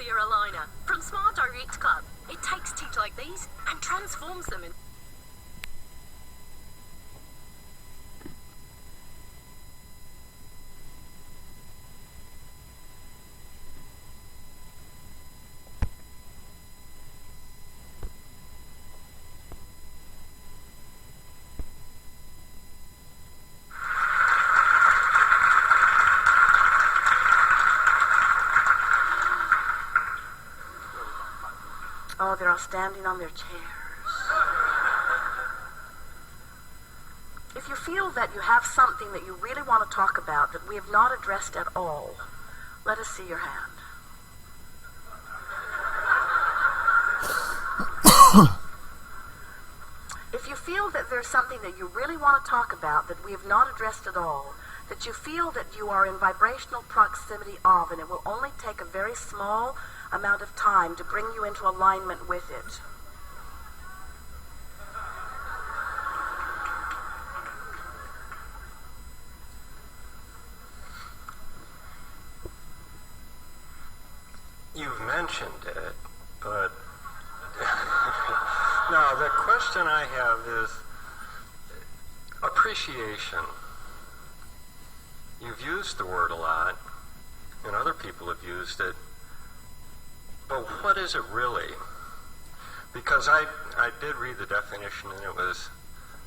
clear aligner from Smart Direct Club. It takes teeth like these and transforms them in... Oh, they're all standing on their chairs. If you feel that you have something that you really want to talk about that we have not addressed at all, let us see your hand. If you feel that there's something that you really want to talk about that we have not addressed at all, that you feel that you are in vibrational proximity of, and it will only take a very small amount of time to bring you into alignment with it. You've mentioned it, but now the question I have is appreciation. You've used the word a lot, and other people have used it. But what is it really? Because I did read the definition, and it was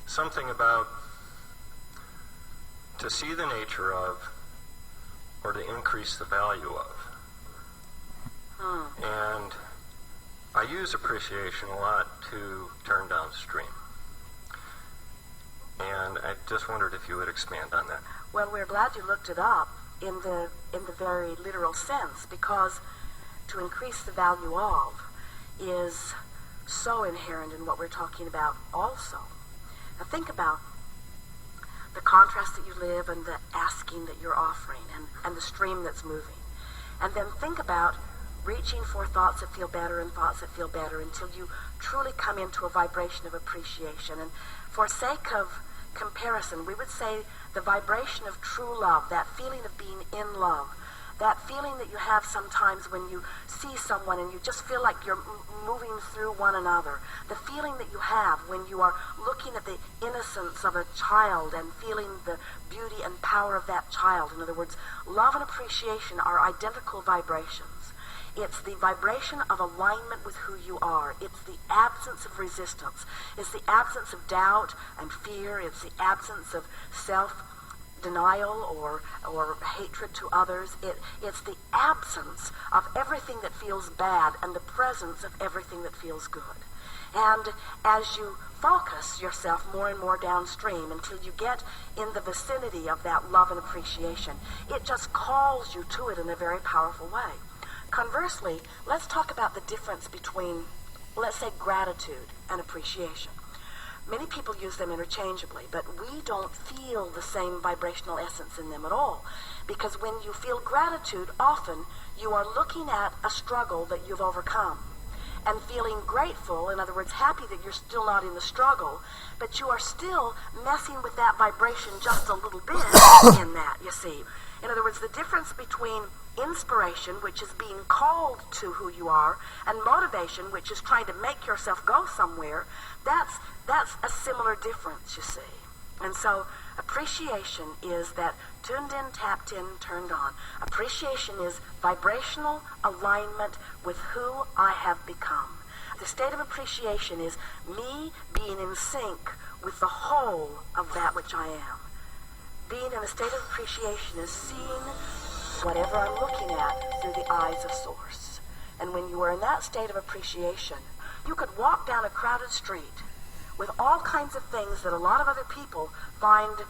something about to see the nature of or to increase the value of. And I use appreciation a lot to turn downstream. And I just wondered if you would expand on that. Well, we're glad you looked it up in the very literal sense, because to increase the value of is so inherent in what we're talking about also. Now think about the contrast that you live and the asking that you're offering and the stream that's moving. And then think about reaching for thoughts that feel better and thoughts that feel better until you truly come into a vibration of appreciation. And for sake of comparison, we would say the vibration of true love, that feeling of being in love, that feeling that you have sometimes when you see someone and you just feel like you're moving through one another, the feeling that you have when you are looking at the innocence of a child and feeling the beauty and power of that child. In other words, love and appreciation are identical vibrations. It's the vibration of alignment with who you are. It's the absence of resistance. It's the absence of doubt and fear. It's the absence of self-denial or hatred to others. It's the absence of everything that feels bad and the presence of everything that feels good. And as you focus yourself more and more downstream until you get in the vicinity of that love and appreciation, it just calls you to it in a very powerful way. Conversely, let's talk about the difference between, let's say, gratitude and appreciation. Many people use them interchangeably, but we don't feel the same vibrational essence in them at all. Because when you feel gratitude, often you are looking at a struggle that you've overcome and feeling grateful, in other words, happy that you're still not in the struggle, but you are still messing with that vibration just a little bit in that, you see. In other words, the difference between inspiration, which is being called to who you are, and motivation, which is trying to make yourself go somewhere, that's a similar difference, you see. And so appreciation is that tuned in, tapped in, turned on. Appreciation is vibrational alignment with who I have become. The state of appreciation is me being in sync with the whole of that which I am. Being in a state of appreciation is seeing whatever I'm looking at through the eyes of Source. And when you are in that state of appreciation, you could walk down a crowded street with all kinds of things that a lot of other people find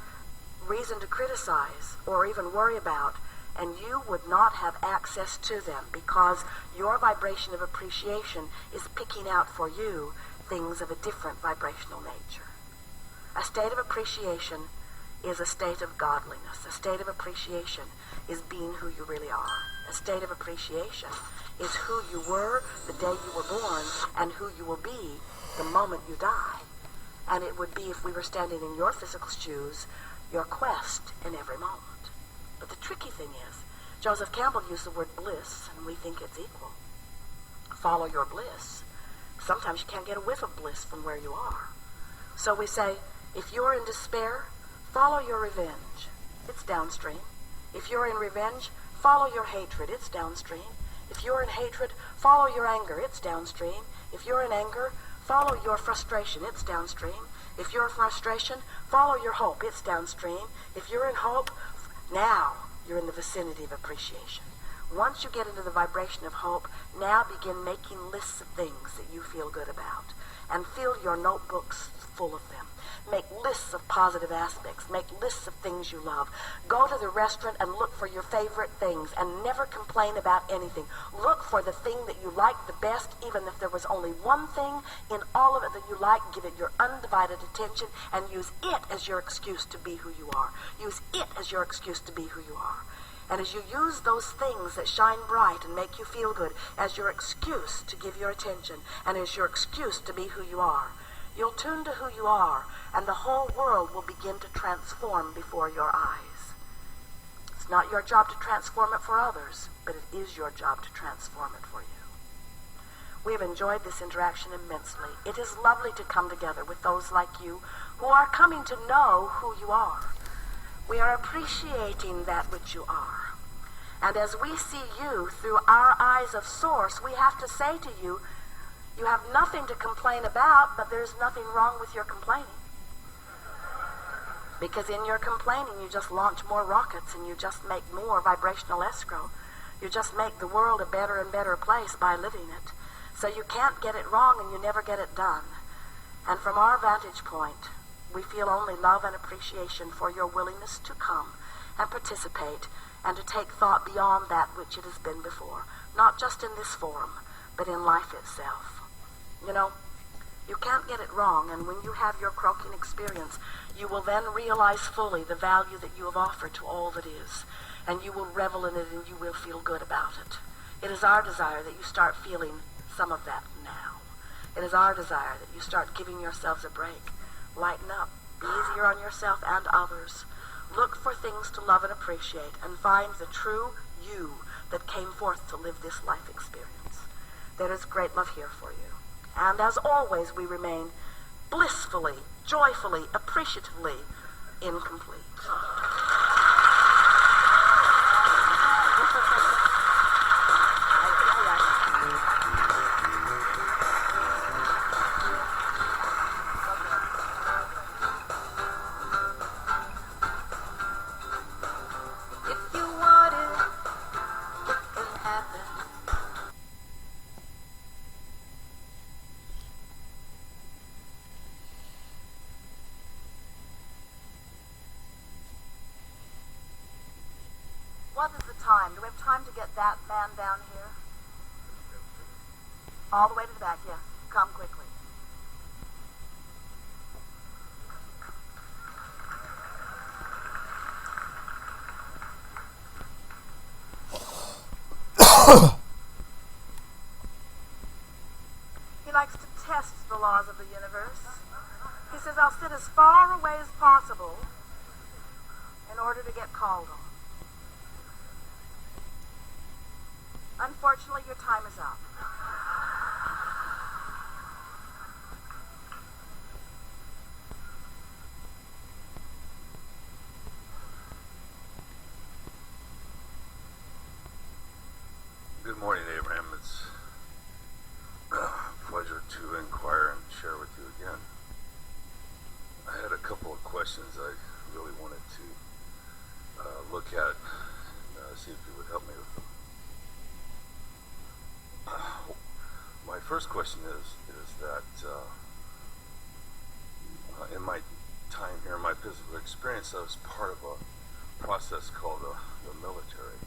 reason to criticize or even worry about, and you would not have access to them because your vibration of appreciation is picking out for you things of a different vibrational nature. A state of appreciation is a state of godliness. A state of appreciation is being who you really are. A state of appreciation is who you were the day you were born and who you will be the moment you die. And it would be, if we were standing in your physical shoes, your quest in every moment. But the tricky thing is, Joseph Campbell used the word bliss, and we think it's equal. follow your bliss. Sometimes you can't get a whiff of bliss from where you are. So we say, if you're in despair, follow your revenge. It's downstream. If you're in revenge, follow your hatred. It's downstream. If you're in hatred, follow your anger. It's downstream. If you're in anger, follow your frustration. It's downstream. If you're in frustration, follow your hope. It's downstream. If you're in hope, now you're in the vicinity of appreciation. Once you get into the vibration of hope, now begin making lists of things that you feel good about. And fill your notebooks full of them. Make lists of positive aspects. Make lists of things you love. Go to the restaurant and look for your favorite things and never complain about anything. Look for the thing that you like the best, even if there was only one thing in all of it that you like. Give it your undivided attention and use it as your excuse to be who you are. Use it as your excuse to be who you are. And as you use those things that shine bright and make you feel good as your excuse to give your attention and as your excuse to be who you are, you'll tune to who you are, and the whole world will begin to transform before your eyes. It's not your job to transform it for others, but it is your job to transform it for you. We have enjoyed this interaction immensely. It is lovely to come together with those like you who are coming to know who you are. We are appreciating that which you are. And as we see you through our eyes of source, we have to say to you, you have nothing to complain about, but there's nothing wrong with your complaining. Because in your complaining, you just launch more rockets and you just make more vibrational escrow. You just make the world a better and better place by living it. So you can't get it wrong and you never get it done. And from our vantage point, we feel only love and appreciation for your willingness to come and participate and to take thought beyond that which it has been before, not just in this forum, but in life itself. You know, you can't get it wrong, and when you have your croaking experience, you will then realize fully the value that you have offered to all that is, and you will revel in it and you will feel good about it. It is our desire that you start feeling some of that now. It is our desire that you start giving yourselves a break. Lighten up. Be easier on yourself and others. Look for things to love and appreciate and find the true you that came forth to live this life experience. There is great love here for you. And as always, we remain blissfully, joyfully, appreciatively incomplete. What is the time? Do we have time to get that man down here? All the way to the back, yes. Come quickly. He likes to test the laws of the universe. He says, I'll sit as far away as possible in order to get called on. Unfortunately, your time is up. Good morning, Abraham. It's a pleasure to inquire and share with you again. I had a couple of questions I really wanted to look at and see if you would help me with them. My first question is that in my time here, my physical experience, I was part of a process called the military.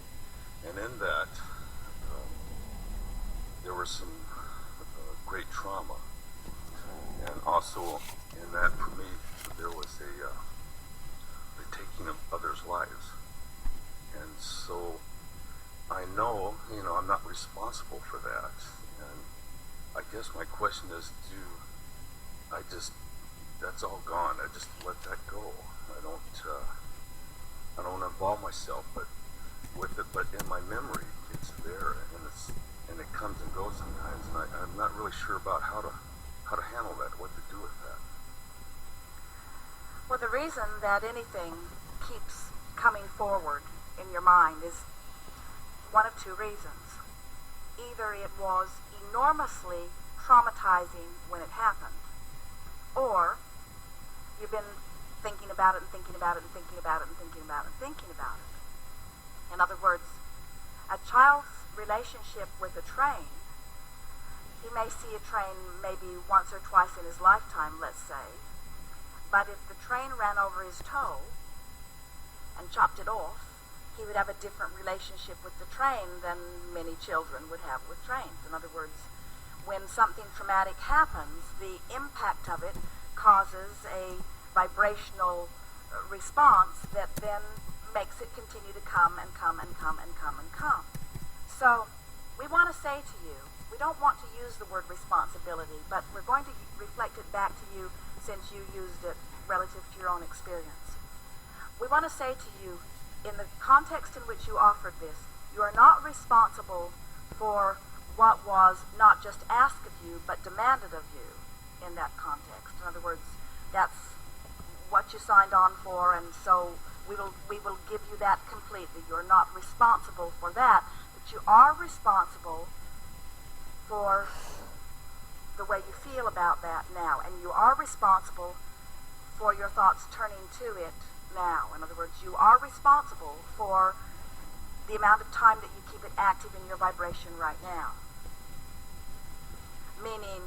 And in that, there was some great trauma. And also in that, for me, there was the taking of others' lives. And so I know, I'm not responsible for that. And I guess my question is, that's all gone. I just let that go. I don't involve myself with it, but in my memory, it's there, and and it comes and goes sometimes, and I'm not really sure about how to handle that, what to do with that. Well, the reason that anything keeps coming forward in your mind is one of two reasons. Either it was enormously traumatizing when it happened, or you've been thinking about it and thinking about it and thinking about it and thinking about it and thinking about it. In other words, a child's relationship with a train, he may see a train maybe once or twice in his lifetime, let's say, but if the train ran over his toe and chopped it off, he would have a different relationship with the train than many children would have with trains. In other words, when something traumatic happens, the impact of it causes a vibrational response that then makes it continue to come and come and come and come and come. So we want to say to you, we don't want to use the word responsibility, but we're going to reflect it back to you since you used it relative to your own experience. We want to say to you, in the context in which you offered this, you are not responsible for what was not just asked of you, but demanded of you in that context. In other words, that's what you signed on for, and so we will give you that completely. You're not responsible for that, but you are responsible for the way you feel about that now, and you are responsible for your thoughts turning to it now. In other words, you are responsible for the amount of time that you keep it active in your vibration right now. Meaning,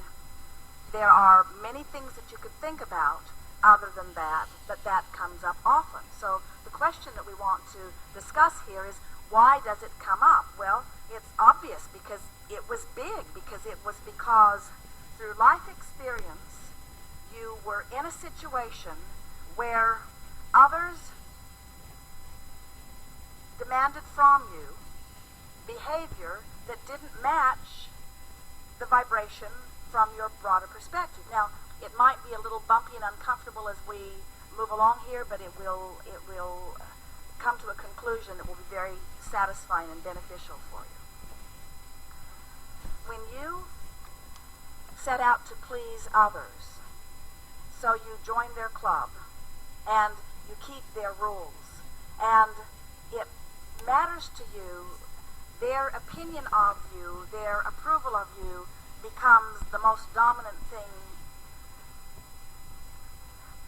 there are many things that you could think about other than that, but that comes up often. So the question that we want to discuss here is, why does it come up? Well, it's obvious because it was big, because through life experience, you were in a situation where others demanded from you behavior that didn't match the vibration from your broader perspective. Now, it might be a little bumpy and uncomfortable as we move along here, but it will come to a conclusion that will be very satisfying and beneficial for you. When you set out to please others, so you join their club, and you keep their rules, and it matters to you, their opinion of you, their approval of you becomes the most dominant thing,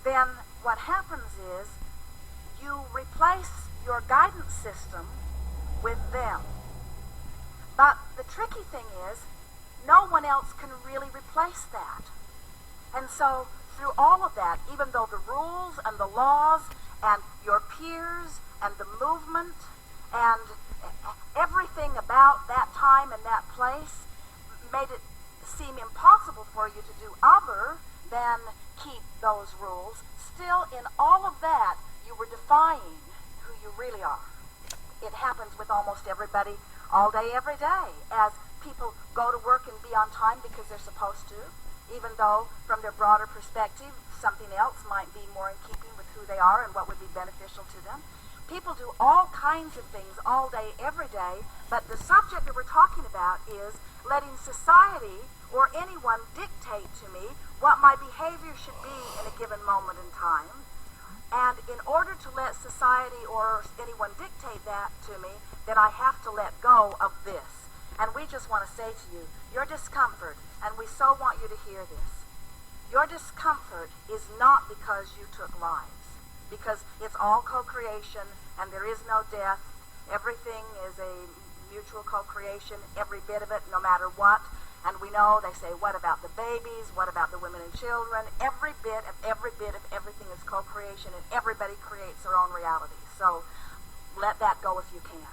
then what happens is you replace your guidance system with them. But the tricky thing is, no one else can really replace that. And so, through all of that, even though the rules and the laws and your peers and the movement and everything about that time and that place made it seem impossible for you to do other than keep those rules, still in all of that, you were defying who you really are. It happens with almost everybody all day, every day, as people go to work and be on time because they're supposed to, even though from their broader perspective, something else might be more in keeping with who they are and what would be beneficial to them. People do all kinds of things all day, every day, but the subject that we're talking about is letting society or anyone dictate to me what my behavior should be in a given moment in time. And in order to let society or anyone dictate that to me, then I have to let go of this. And we just want to say to you, your discomfort, and we so want you to hear this, your discomfort is not because you took lives, because it's all co-creation and there is no death. Everything is a mutual co-creation, every bit of it, no matter what. And we know, they say, what about the babies? What about the women and children? Every bit of everything is co-creation, and everybody creates their own reality. So let that go if you can.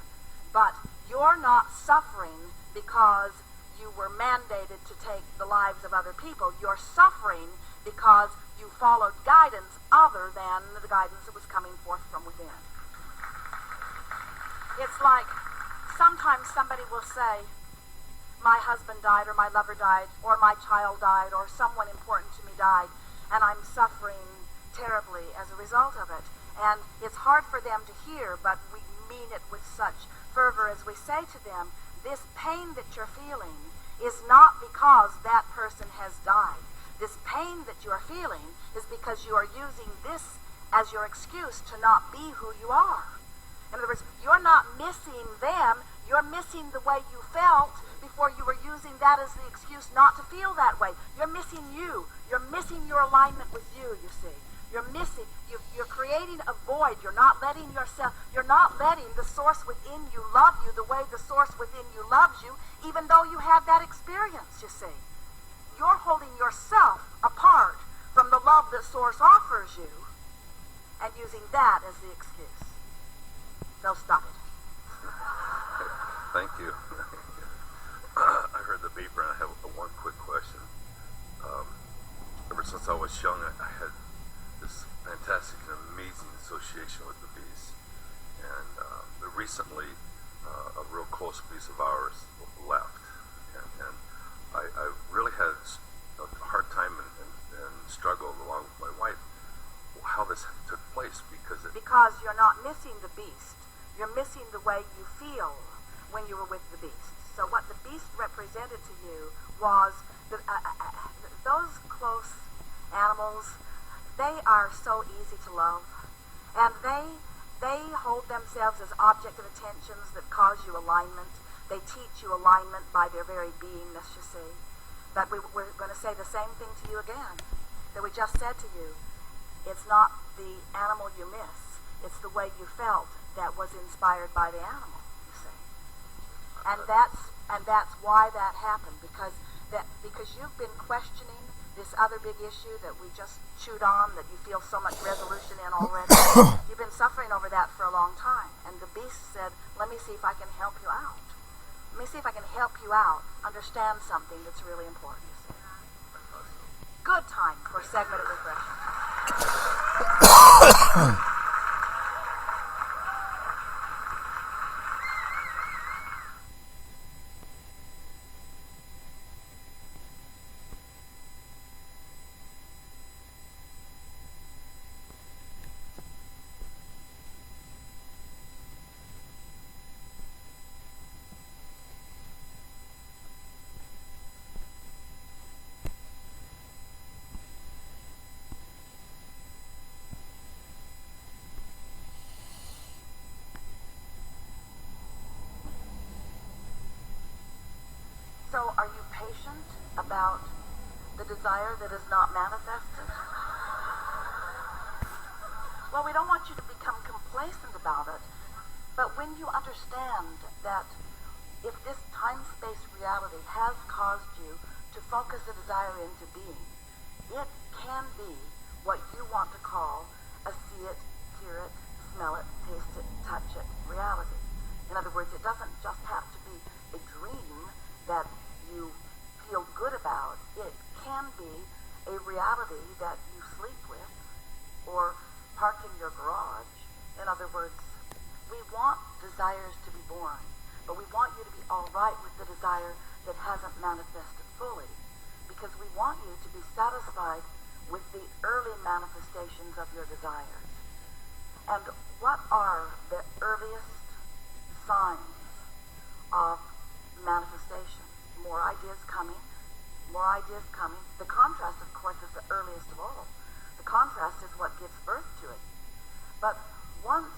But you're not suffering because you were mandated to take the lives of other people. You're suffering because you followed guidance other than the guidance that was coming forth from within. It's like sometimes somebody will say, my husband died, or my lover died, or my child died, or someone important to me died, and I'm suffering terribly as a result of it. And it's hard for them to hear, but we mean it with such fervor as we say to them, This pain that you're feeling is not because that person has died. This pain that you are feeling is because you are using this as your excuse to not be who you are. In other words, you're not missing them, you're missing the way you felt before you were using that as the excuse not to feel that way. You're missing you. You're missing your alignment with you, you see. You're creating a void. You're not letting the source within you love you the way the source within you loves you, even though you have that experience, you see. You're holding yourself apart from the love that source offers you and using that as the excuse. So stop it. Thank you. I heard the beeper, and I have one quick question. Ever since I was young, I had this fantastic and amazing association with the bees. And recently, a real close piece of ours left. And I really had a hard time and struggled along with my wife how this took place because you're not missing the beast. You're missing the way you feel when you were with the beast. So what the beast represented to you was those close animals. They are so easy to love, and they hold themselves as object of attentions that cause you alignment. They teach you alignment by their very beingness, you see. But we're going to say the same thing to you again that we just said to you. It's not the animal you miss. It's the way you felt that was inspired by the animal, you see. And that's why that happened, because you've been questioning this other big issue that we just chewed on, that you feel so much resolution in already. You've been suffering over that for a long time. And the beast said, let me see if I can help you out. Let me see if I can help you out understand something that's really important, you see. Good time for a segment of refreshment. So are you patient about the desire that is not manifested? Well, we don't want you to become complacent about it, but when you understand that if this time-space reality has caused you to focus a desire into being, it can be what you want to call a see it, hear it, smell it, taste it, touch it reality. In other words, it doesn't just have to be a dream that you feel good about. It can be a reality that you sleep with or park in your garage. In other words, we want desires to be born, but we want you to be all right with the desire that hasn't manifested fully, because we want you to be satisfied with the early manifestations of your desires. And what are the earliest signs of manifestation? More ideas coming. The contrast, of course, is the earliest of all. The contrast is what gives birth to it. But once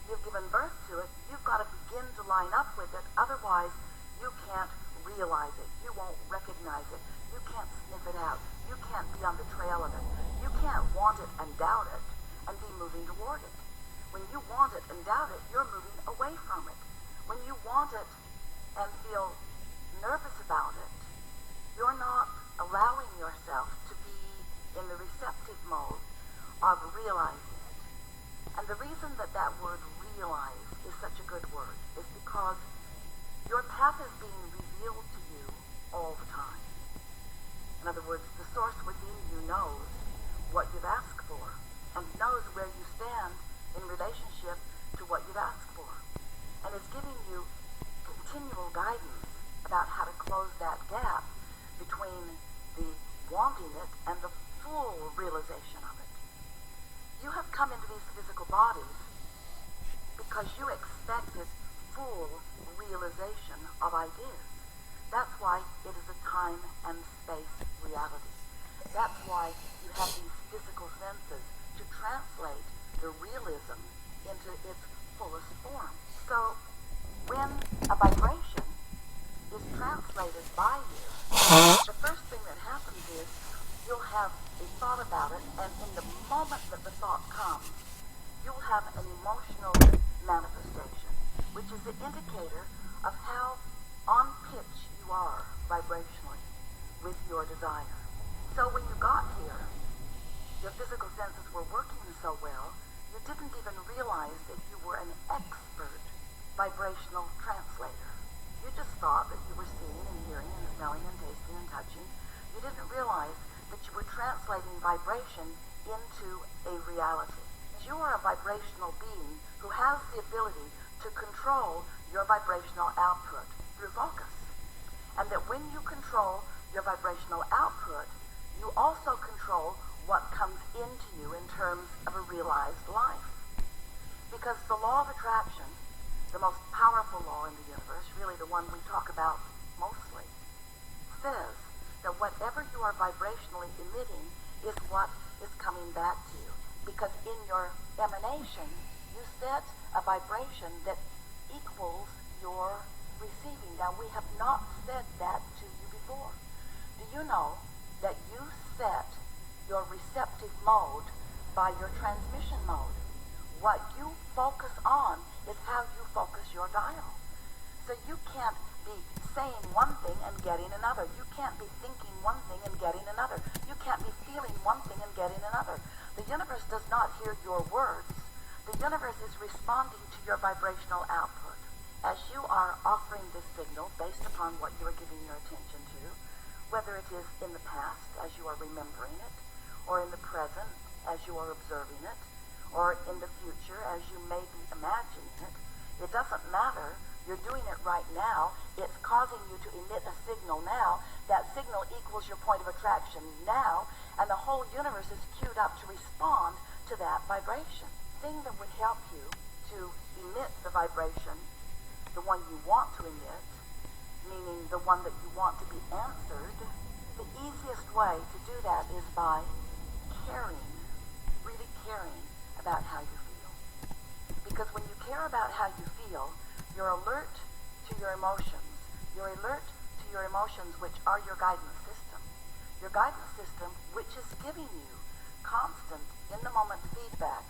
you've given birth to it, you've got to begin to line up with it. Otherwise, you can't realize it. You won't recognize it. You can't sniff it out. You can't be on the trail of it. You can't want it and doubt it and be moving toward it. When you want it and doubt it, you're moving away from it. When you want it and feel nervous about it, you're not allowing yourself to be in the receptive mode of realizing it. And the reason that word realize is such a good word is because your path is being revealed to you all the time. In other words, the source within you knows what you've asked for and knows where you stand in relationship to what you've asked for, and is giving you continual guidance about how to close that gap between the wanting it and the full realization of it. You have come into these physical bodies because you expected full realization of of ideas. That's why it is a time and space reality. That's why you have these physical senses to translate the realism into its fullest form. So when a vibration is translated by you, the first thing that happens is you'll have a thought about it, and in the moment that the thought comes, you'll have an emotional manifestation, which is the indicator of how on pitch you are vibrationally with your desire. So when you got here, your physical senses were working so well, you didn't even realize that you were an expert vibrational translator. You just thought that you were seeing and hearing and smelling and tasting and touching. You didn't realize that you were translating vibration into a reality. You are a vibrational being who has the ability to control your vibrational output through focus. And that when you control your vibrational output, you also control what comes into you in terms of a realized life. Because the law of attraction, the most powerful law in the universe, really the one we talk about mostly, says that whatever you are vibrationally emitting is what is coming back to you. Because in your emanation, you set a vibration that equals your receiving. Now, we have not said that to you before. Do you know that you set your receptive mode by your transmission mode? What you focus on is how you focus your dial. So you can't be saying one thing and getting another. You can't be thinking one thing and getting another. You can't be feeling one thing and getting another. The universe does not hear your words. The universe is responding to your vibrational output. As you are offering this signal based upon what you are giving your attention to, whether it is in the past as you are remembering it, or in the present as you are observing it, or in the future as you may be imagining it, it doesn't matter. You're doing it right now. It's causing you to emit a signal now. That signal equals your point of attraction now, and the whole universe is queued up to respond to that vibration. The thing that would help you to emit the vibration, the one you want to emit, meaning the one that you want to be answered, the easiest way to do that is by caring, really caring about how you feel. Because when you care about how you feel, you're alert to your emotions. You're alert to your emotions, which are your guidance system. Your guidance system, which is giving you constant, in-the-moment feedback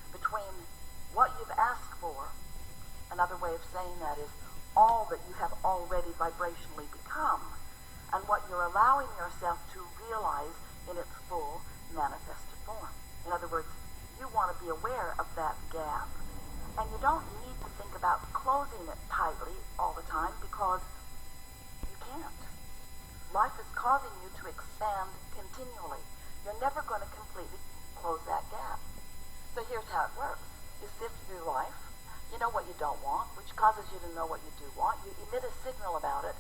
between what you've asked for. Another way of saying that is all that you have already vibrationally become, and what you're allowing yourself to realize in its full manifested form. In other words, you want to be aware of that gap. And you don't need to think about closing it tightly all the time, because you can't. Life is causing you to expand continually. You're never going to completely close that gap. So here's how it works. You sift through life. You know what you don't want, which causes you to know what you do want. You emit a signal about it,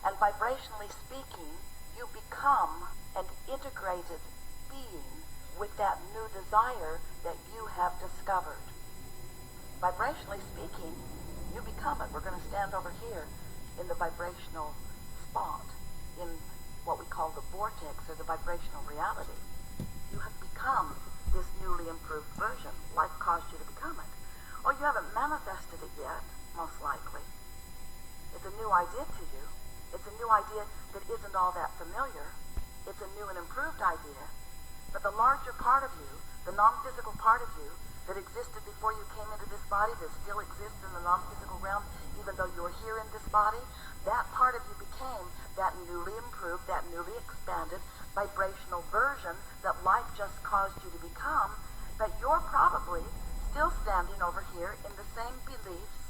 and vibrationally speaking, you become an integrated being with that new desire that you have discovered. Vibrationally speaking, you become it. We're going to stand over here in the vibrational spot, in what we call the vortex, or the vibrational reality. You have become this newly improved version. Life caused you to become it. Or you haven't manifested it yet, most likely. It's a new idea to you. It's a new idea that isn't all that familiar. It's a new and improved idea. But the larger part of you, the non-physical part of you, that existed before you came into this body, that still exists in the non-physical realm, even though you're here in this body, that part of you became that newly improved, that newly expanded vibrational version that life just caused you to become. But you're probably still standing over here in the same beliefs.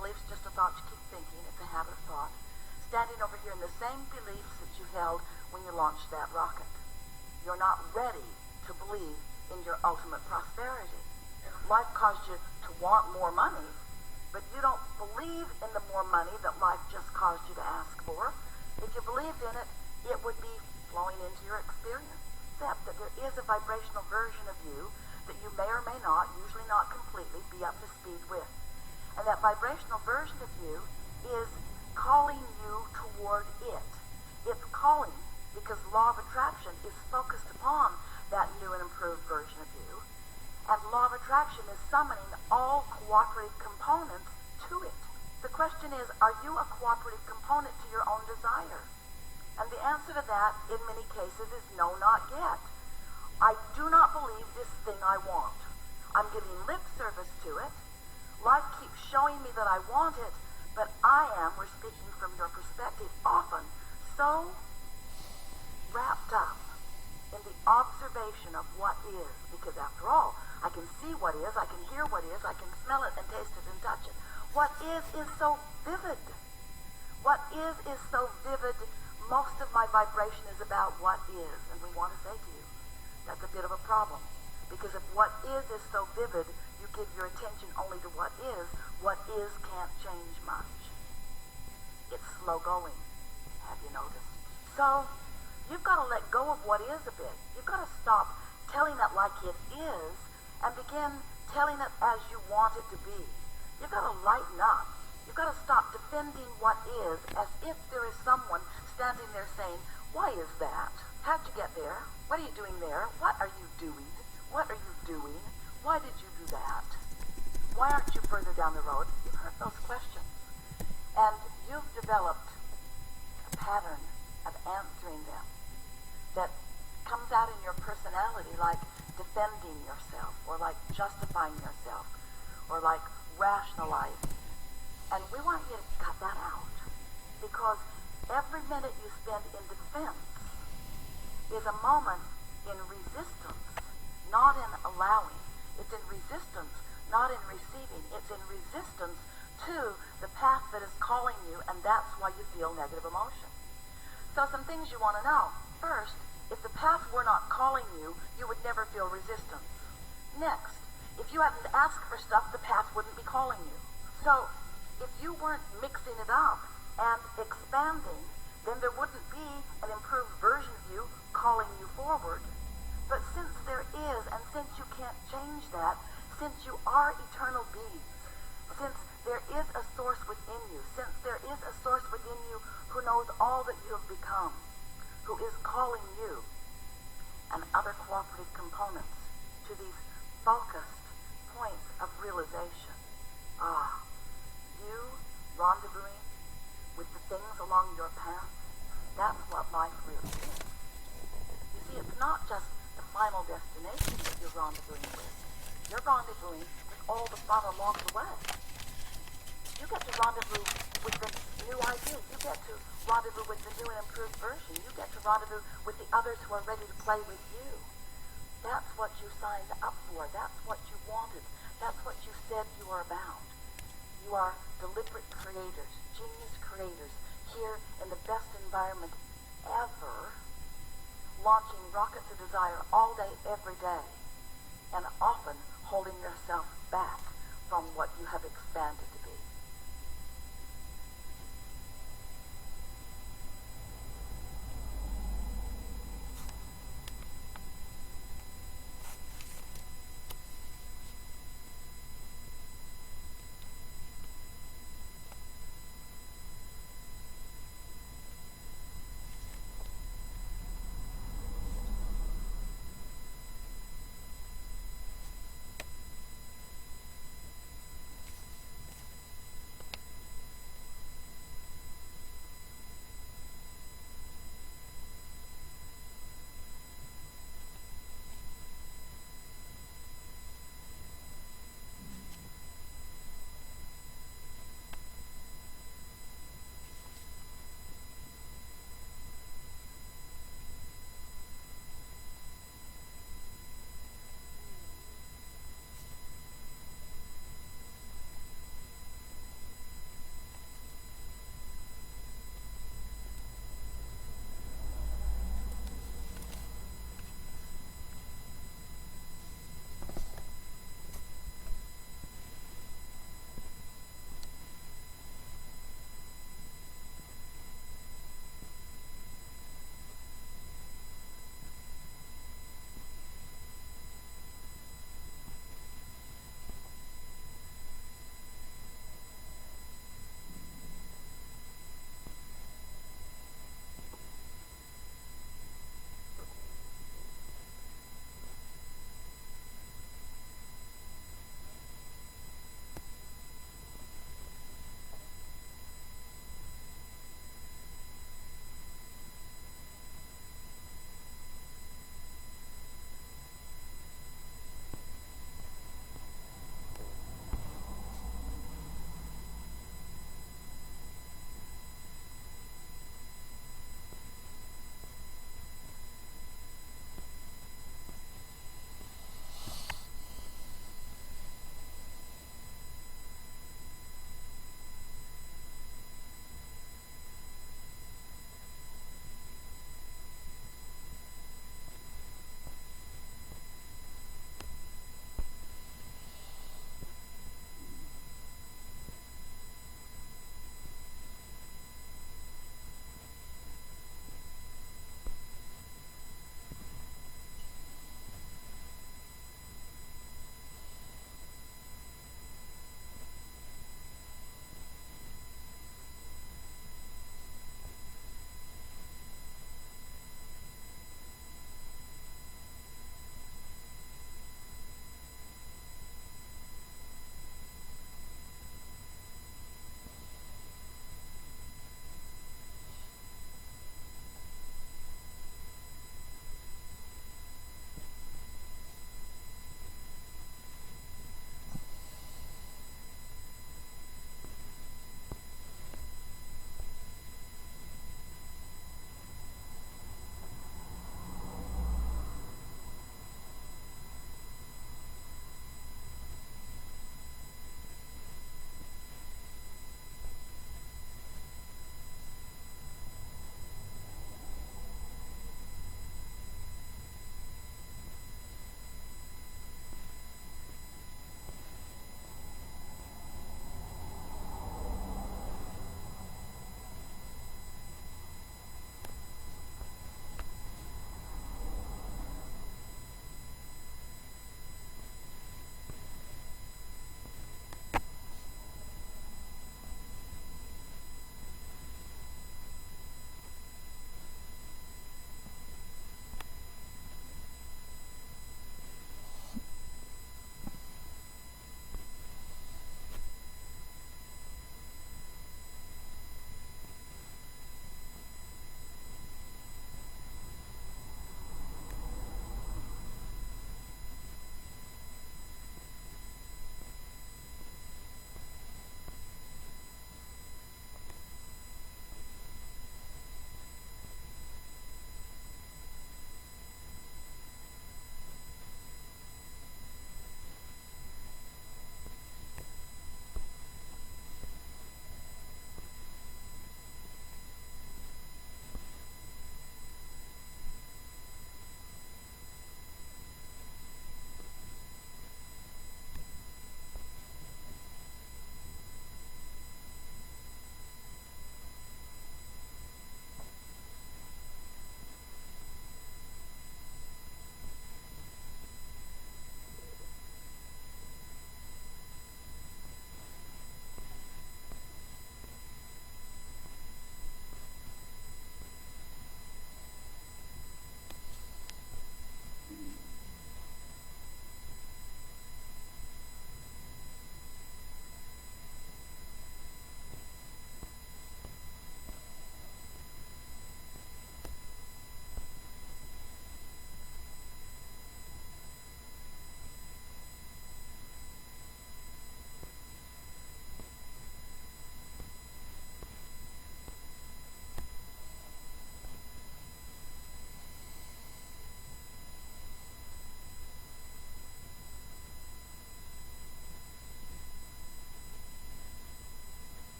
Beliefs just a thought you keep thinking, it's a habit of thought. Standing over here in the same beliefs that you held when you launched that rocket. You're not ready to believe in your ultimate prosperity. Life caused you to want more money, but you don't believe in the more money that life just caused you to ask for. If you believed in it, it would be flowing into your experience. Except that there is a vibrational version of you that you may or may not, usually not completely, be up to speed with. And that vibrational version of you is calling you toward it. It's calling because law of attraction is focused upon that new and improved version of you. And law of attraction is summoning all cooperative components to it. The question is, are you a cooperative component to your own desire? And the answer to that, in many cases, is no, not yet. I do not believe this thing I want. I'm giving lip service to it. Life keeps showing me that I want it, but I am, we're speaking from your perspective, often so wrapped up in the observation of what is, because after all, I can see what is, I can hear what is, I can smell it and taste it and touch it. What is so vivid. What is so vivid. Most of my vibration is about what is, and we want to say to you, that's a bit of a problem, because if what is so vivid, you give your attention only to what is can't change much. It's slow going, have you noticed? So, you've got to let go of what is a bit. You've got to stop telling it like it is and begin telling it as you want it to be. You've got to lighten up. You've got to stop defending what is as if there is someone standing there saying, why is that? How'd you get there? What are you doing there? What are you doing? What are you doing? Why did you do that? Why aren't you further down the road? You've heard those questions. And you've developed a pattern of answering them that comes out in your personality like defending yourself or like justifying yourself or like rationalizing. And we want you to cut that out because every minute you spend in defense is a moment in resistance, not in allowing. It's in resistance, not in receiving. It's in resistance to the path that is calling you, and that's why you feel negative emotion. So some things you want to know. First, if the path were not calling you, you would never feel resistance. Next, if you hadn't asked for stuff, the path wouldn't be calling you. So if you weren't mixing it up and expanding, then there wouldn't be an improved version of you calling you forward. But since there is, and since you can't change that, since you are eternal beings, since there is a source within you, since there is a source within you who knows all that you have become, who is calling you and other cooperative components to these focused points of realization. You rendezvousing with the things along your path, that's what life really is. You see, it's not just the final destination that you're rendezvousing with. You're rendezvousing with all the fun along the way. You get to rendezvous with the new ideas. You get to rendezvous with the new and improved version. You get to rendezvous with the others who are ready to play with you. That's what you signed up for. That's what you wanted. That's what you said you were about. You are deliberate creators, genius creators, here in the best environment ever, launching rockets of desire all day, every day, and often holding yourself back from what you have expanded to be.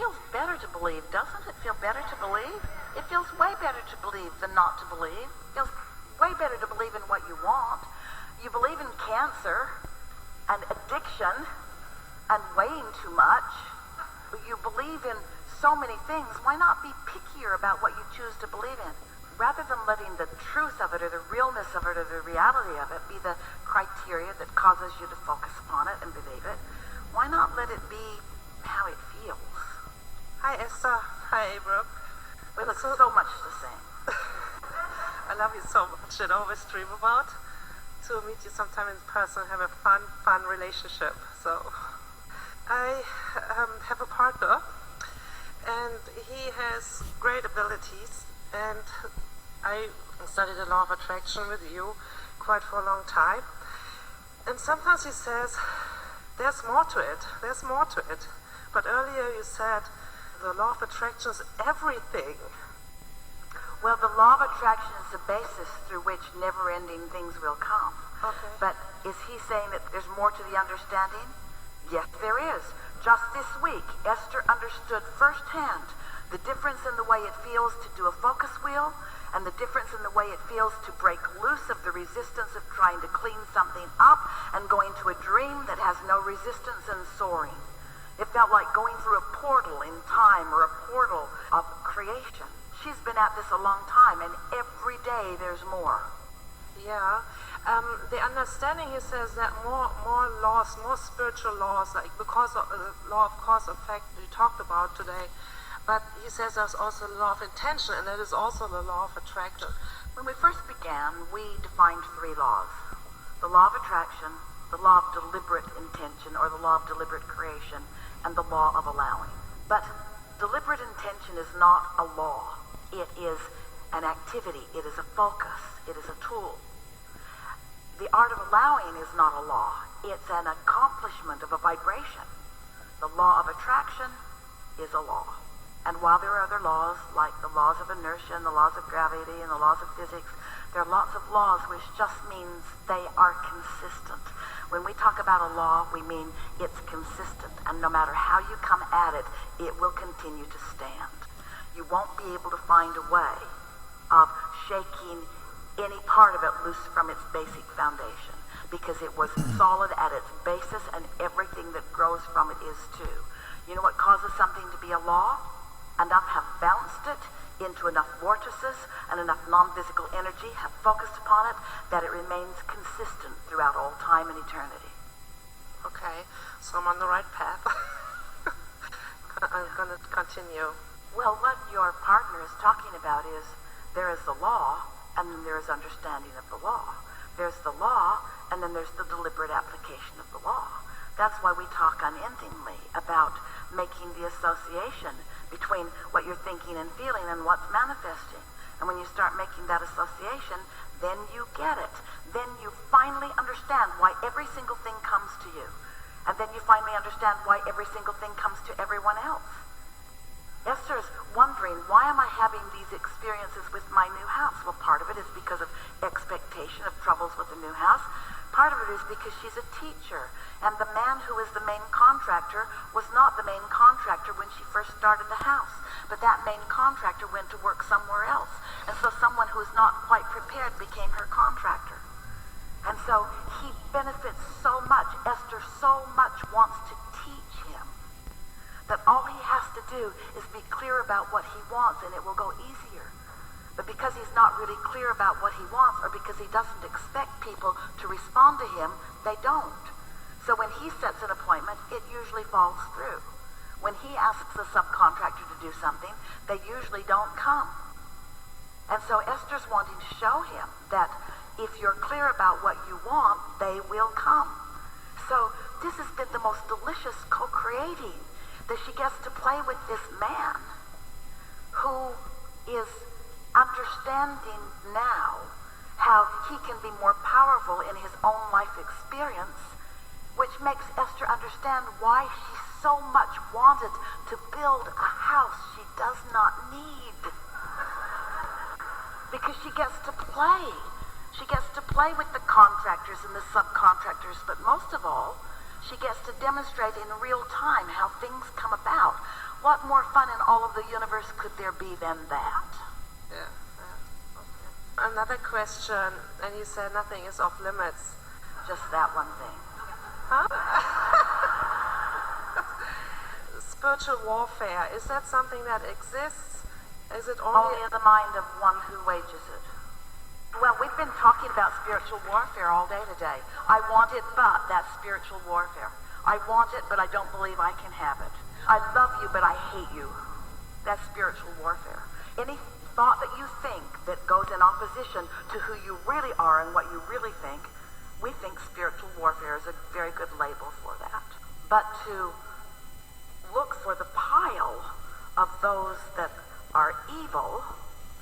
feels better to believe, doesn't it? Feel better to believe? It feels way better to believe than not to believe. It feels way better to believe in what you want. You believe in cancer and addiction and weighing too much. You believe in so many things. Why not be pickier about what you choose to believe in? Rather than letting the truth of it or the realness of it or the reality of it be the criteria that causes you to focus upon it and believe it, why not let it be how it feels? Hi, Esther. Hi, Abram. We look so much the same. I love you so much and always dream about to meet you sometime in person and have a fun relationship. So I have a partner and he has great abilities, and I studied the law of attraction with you quite for a long time, and sometimes he says there's more to it, but earlier you said the law of attraction is everything. Well, the law of attraction is the basis through which never-ending things will come. Okay. But is he saying that there's more to the understanding? Yes, there is. Just this week, Esther understood firsthand the difference in the way it feels to do a focus wheel and the difference in the way it feels to break loose of the resistance of trying to clean something up and go into a dream that has no resistance and soaring. It felt like going through a portal in time or a portal of creation. She's been at this a long time, and every day there's more. Yeah. The understanding, he says, that more laws, more spiritual laws, like because of the law of cause and effect we talked about today. But he says there's also the law of intention, and that is also the law of attraction. When we first began, we defined 3 laws. The law of attraction, the law of deliberate intention, or the law of deliberate creation, and the law of allowing. But deliberate intention is not a law. It is an activity. It is a focus. It is a tool. The art of allowing is not a law. It's an accomplishment of a vibration. The law of attraction is a law. And while there are other laws, like the laws of inertia and the laws of gravity and the laws of physics, there are lots of laws which just means they are consistent. When we talk about a law, we mean it's consistent. And no matter how you come at it, it will continue to stand. You won't be able to find a way of shaking any part of it loose from its basic foundation, because it was solid at its basis, and everything that grows from it is too. You know what causes something to be a law? Enough have bounced it into enough vortices, and enough non-physical energy have focused upon it that it remains consistent throughout all time and eternity. Okay, so I'm on the right path. I'm going to continue. Well, what your partner is talking about is there is the law, and then there is understanding of the law. There's the law, and then there's the deliberate application of the law. That's why we talk unendingly about making the association between what you're thinking and feeling and what's manifesting. And when you start making that association, then you get it. Then you finally understand why every single thing comes to you. And then you finally understand why every single thing comes to everyone else. Esther's wondering, why am I having these experiences with my new house? Well, part of it is because of expectation of troubles with the new house. Part of it is because she's a teacher, and the man who is the main contractor was not the main contractor when she first started the house, but that main contractor went to work somewhere else, and so someone who is not quite prepared became her contractor. And so he benefits so much. Esther so much wants to teach him that all he has to do is be clear about what he wants, and it will go easier. But because he's not really clear about what he wants, or because he doesn't expect people to respond to him, they don't. So when he sets an appointment, it usually falls through. When he asks a subcontractor to do something, they usually don't come. And so Esther's wanting to show him that if you're clear about what you want, they will come. So this has been the most delicious co-creating, that she gets to play with this man who is understanding now how he can be more powerful in his own life experience, which makes Esther understand why she so much wanted to build a house she does not need. Because she gets to play. She gets to play with the contractors and the subcontractors, but most of all, she gets to demonstrate in real time how things come about. what more fun in all of the universe could there be than that? Yeah. Okay. Another question, and you said nothing is off limits. Just that one thing. Spiritual warfare, is that something that exists? Is it Only in the mind of one who wages it. Well, we've been talking about spiritual warfare all day today. I want it, but that's spiritual warfare. I want it, but I don't believe I can have it. I love you, but I hate you. That's spiritual warfare. Any thought that you think that goes in opposition to who you really are and what you really think, we think spiritual warfare is a very good label for that. But to look for the pile of those that are evil,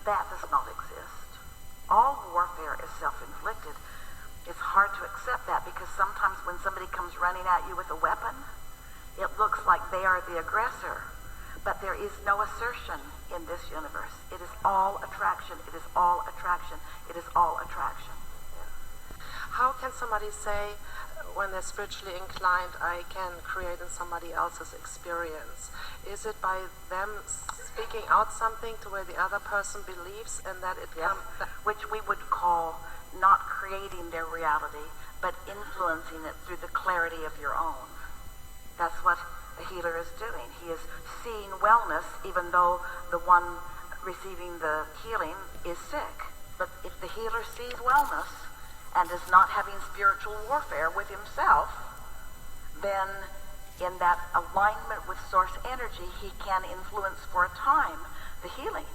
that does not exist. All warfare is self-inflicted. It's hard to accept that because sometimes when somebody comes running at you with a weapon, it looks like they are the aggressor. But there is no assertion in this universe. It is all attraction. It is all attraction. It is all attraction. How can somebody say, when they're spiritually inclined, I can create in somebody else's experience? Is it by them speaking out something to where the other person believes and that it Yes, which we would call not creating their reality, but influencing it through the clarity of your own. That's what a healer is doing. He is seeing wellness even though the one receiving the healing is sick. But if the healer sees wellness and is not having spiritual warfare with himself, then in that alignment with source energy, he can influence for a time the healing.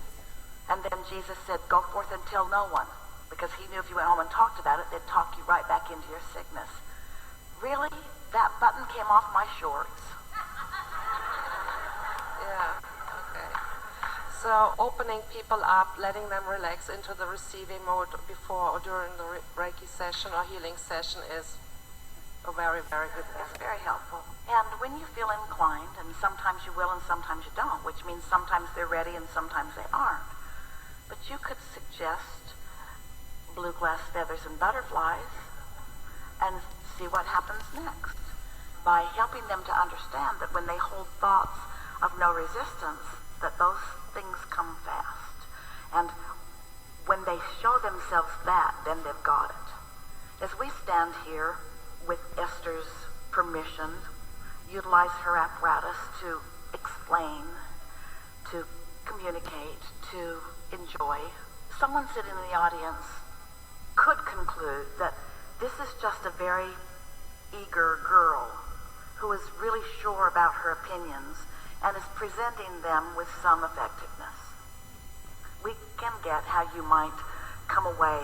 And then Jesus said, go forth and tell no one, because he knew if you went home and talked about it, they'd talk you right back into your sickness. Really? That button came off my shorts. Yeah, okay. So opening people up, letting them relax into the receiving mode before or during the Reiki session or healing session is a very, very good thing. It's very helpful. And when you feel inclined, and sometimes you will and sometimes you don't, which means sometimes they're ready and sometimes they aren't. But you could suggest blue glass feathers and butterflies and see what happens next by helping them to understand that when they hold thoughts of no resistance, that those things come fast. And when they show themselves that, then they've got it. As we stand here with Esther's permission, utilize her apparatus to explain, to communicate, to enjoy, someone sitting in the audience could conclude that this is just a very eager girl who is really sure about her opinions and is presenting them with some effectiveness. We can get how you might come away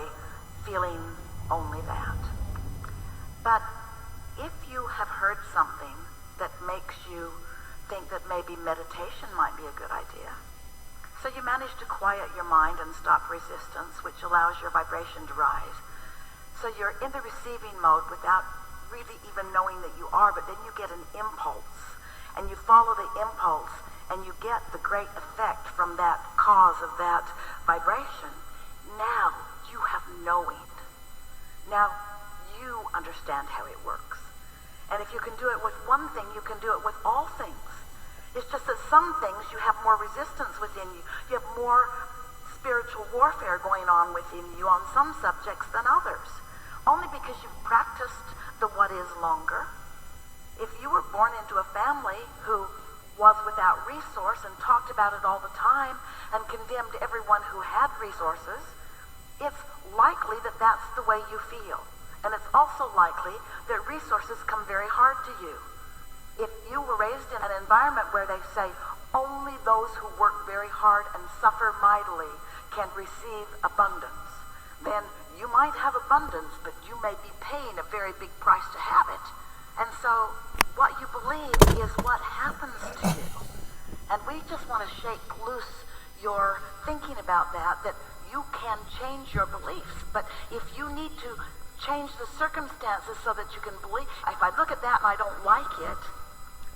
feeling only that. But if you have heard something that makes you think that maybe meditation might be a good idea, so you manage to quiet your mind and stop resistance, which allows your vibration to rise. So you're in the receiving mode without really even knowing that you are, but then you get an impulse, and you follow the impulse, and you get the great effect from that cause of that vibration. Now you have knowing. Now you understand how it works. And if you can do it with one thing, you can do it with all things. It's just that some things you have more resistance within you. You have more spiritual warfare going on within you on some subjects than others. Only because you've practiced the what is longer. If you were born into a family who was without resource and talked about it all the time and condemned everyone who had resources, it's likely that that's the way you feel. And it's also likely that resources come very hard to you. If you were raised in an environment where they say only those who work very hard and suffer mightily can receive abundance, then you might have abundance, but you may be paying a very big price to have it. And so what you believe is what happens to you. And we just want to shake loose your thinking about that you can change your beliefs. But if you need to change the circumstances so that you can believe, if I look at that and I don't like it,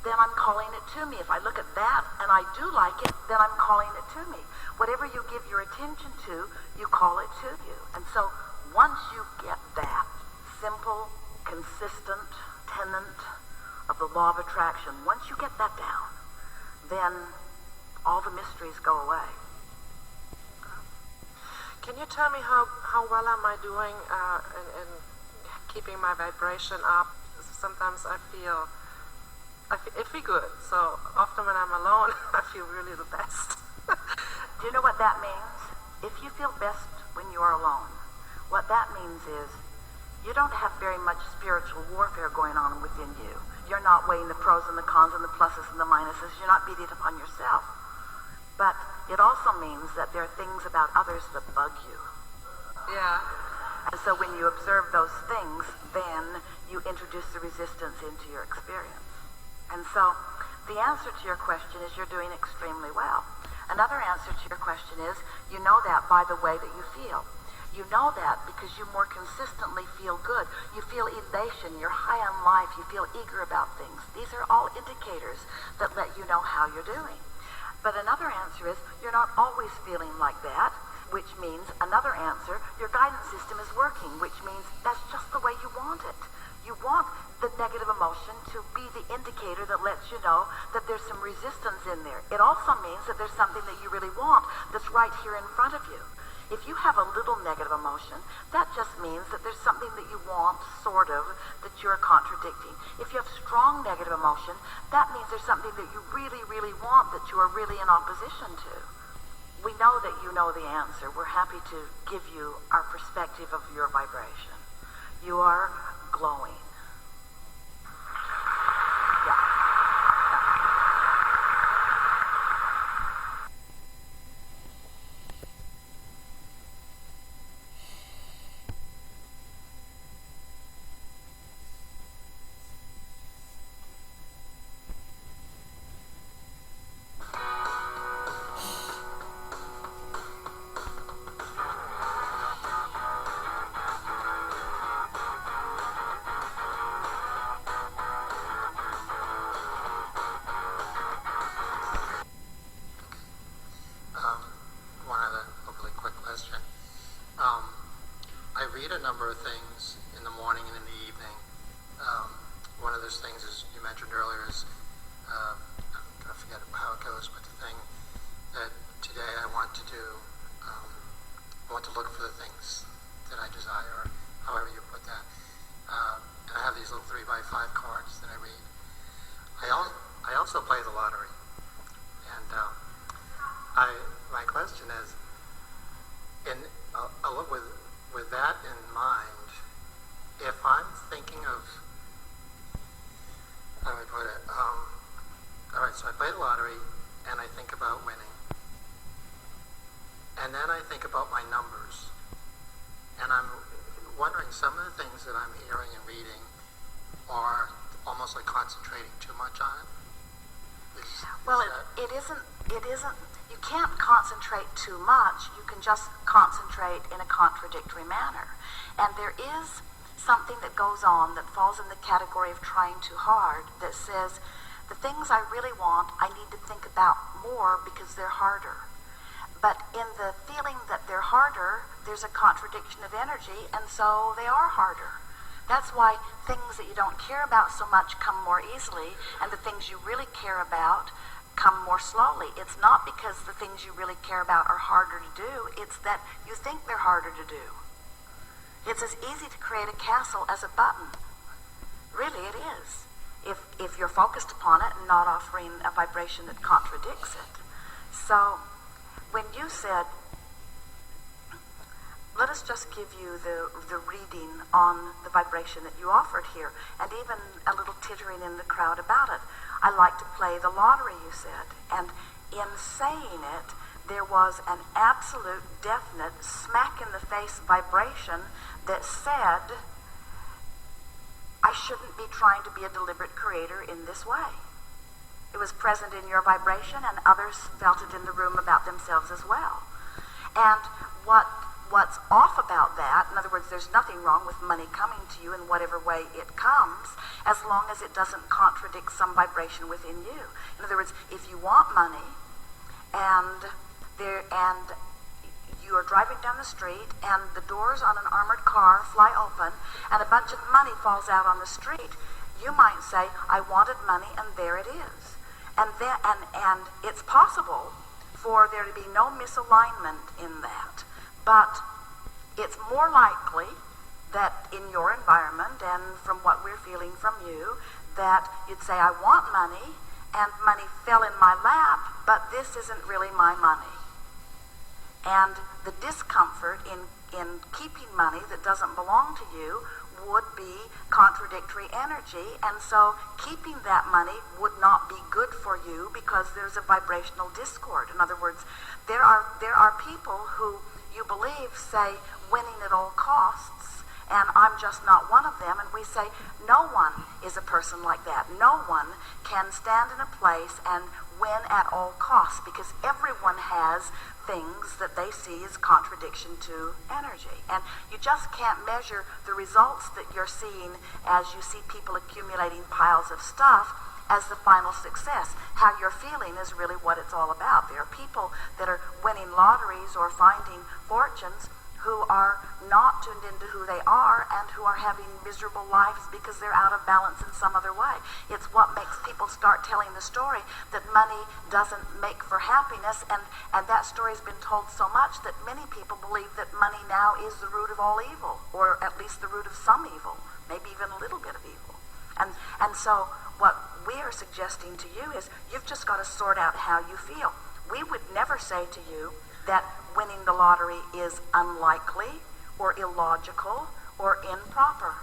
then I'm calling it to me. If I look at that and I do like it, then I'm calling it to me. Whatever you give your attention to, you call it to you. And so once you get that simple, consistent tenet of the law of attraction, once you get that down, then all the mysteries go away. Can you tell me how well am I doing in keeping my vibration up? Sometimes I feel good. So often when I'm alone, I feel really the best. Do you know what that means? If you feel best when you are alone, what that means is you don't have very much spiritual warfare going on within you. You're not weighing the pros and the cons and the pluses and the minuses. You're not beating it upon yourself. But it also means that there are things about others that bug you. Yeah. And so when you observe those things, then you introduce the resistance into your experience. And so the answer to your question is you're doing extremely well. Another answer to your question is you know that by the way that you feel. You know that because you more consistently feel good. You feel elation. You're high on life. You feel eager about things. These are all indicators that let you know how you're doing. But another answer is you're not always feeling like that, which means another answer, your guidance system is working, which means that's just the way you want it. You want the negative emotion to be the indicator that lets you know that there's some resistance in there. It also means that there's something that you really want that's right here in front of you. If you have a little negative emotion, that just means that there's something that you want, sort of, that you're contradicting. If you have strong negative emotion, that means there's something that you really, really want that you are really in opposition to. We know that you know the answer. We're happy to give you our perspective of your vibration. You are glowing. I read a number of things in the morning and in the evening. One of those things, as you mentioned earlier, is I forget how it goes, but the thing that today I want to do, I want to look for the things that I desire, or however you put that. And I have these little 3x5 cards that I read. I also play the lottery, and my question is, I look with that in mind, if I'm thinking of, how do I put it? All right, so I play the lottery, and I think about winning, and then I think about my numbers, and I'm wondering, some of the things that I'm hearing and reading are almost like concentrating too much on it. Well, it isn't, you can't concentrate too much. You can just concentrate in a contradictory manner. And there is something that goes on that falls in the category of trying too hard that says, the things I really want, I need to think about more because they're harder. But in the feeling that they're harder, there's a contradiction of energy, and so they are harder. That's why things that you don't care about so much come more easily, and the things you really care about come more slowly. It's not because the things you really care about are harder to do, it's that you think they're harder to do. It's as easy to create a castle as a button. Really, it is. If you're focused upon it and not offering a vibration that contradicts it. So, when you said, let us just give you the reading on the vibration that you offered here, and even a little tittering in the crowd about it. I like to play the lottery, you said. And in saying it, there was an absolute, definite, smack-in-the-face vibration that said, I shouldn't be trying to be a deliberate creator in this way. It was present in your vibration, and others felt it in the room about themselves as well. And what's off about that, in other words, there's nothing wrong with money coming to you in whatever way it comes, as long as it doesn't contradict some vibration within you. In other words, if you want money, and you are driving down the street, and the doors on an armored car fly open, and a bunch of money falls out on the street, you might say, I wanted money, and there it is. And it's possible for there to be no misalignment in that, but it's more likely that in your environment and from what we're feeling from you, that you'd say, I want money, and money fell in my lap, but this isn't really my money. And the discomfort in keeping money that doesn't belong to you would be contradictory energy, and so keeping that money would not be good for you because there's a vibrational discord. In other words, there are people who you believe say winning at all costs, and I'm just not one of them, and we say no one is a person like that. No one can stand in a place and win at all costs because everyone has things that they see as contradiction to energy. And you just can't measure the results that you're seeing as you see people accumulating piles of stuff as the final success. How you're feeling is really what it's all about. There are people that are winning lotteries or finding fortunes who are not tuned into who they are and who are having miserable lives because they're out of balance in some other way. It's what makes people start telling the story that money doesn't make for happiness, and that story's been told so much that many people believe that money now is the root of all evil, or at least the root of some evil, maybe even a little bit of evil. And so what we are suggesting to you is you've just got to sort out how you feel. We would never say to you that winning the lottery is unlikely or illogical or improper.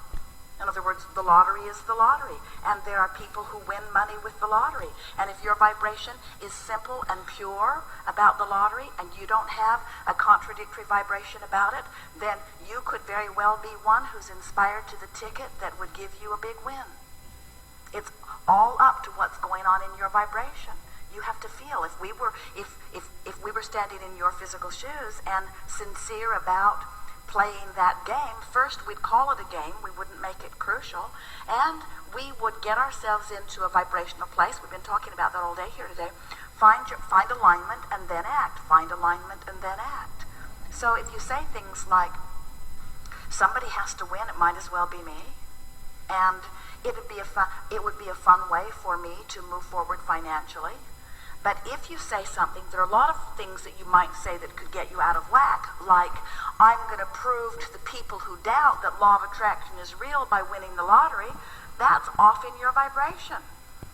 In other words, the lottery is the lottery, and there are people who win money with the lottery. And if your vibration is simple and pure about the lottery and you don't have a contradictory vibration about it, then you could very well be one who's inspired to the ticket that would give you a big win. It's all up to what's going on in your vibration. You have to feel. If we were standing in your physical shoes and sincere about playing that game, first we'd call it a game. We wouldn't make it crucial, and we would get ourselves into a vibrational place. We've been talking about that all day here today. Find alignment and then act. Find alignment and then act. So if you say things like, "Somebody has to win. It might as well be me," and it would be a fun way for me to move forward financially. But if you say something, there are a lot of things that you might say that could get you out of whack, like, I'm going to prove to the people who doubt that law of attraction is real by winning the lottery. That's off in your vibration.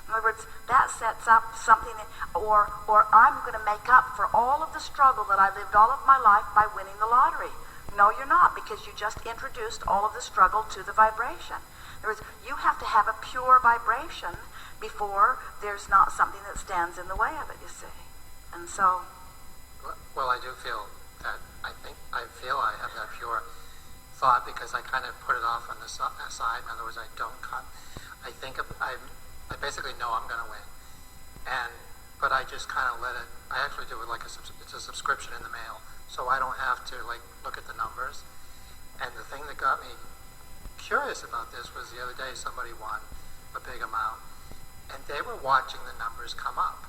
In other words, that sets up something, or I'm going to make up for all of the struggle that I lived all of my life by winning the lottery. No, you're not, because you just introduced all of the struggle to the vibration. In other words, you have to have a pure vibration before there's not something that stands in the way of it, you see. And so... Well, I do feel that I have that pure thought because I kind of put it off on the side. In other words, I don't cut. I basically know I'm going to win. But I just kind of let it... I actually do it like it's a subscription in the mail, so I don't have to look at the numbers. And the thing that got me curious about this was the other day somebody won a big amount, and they were watching the numbers come up,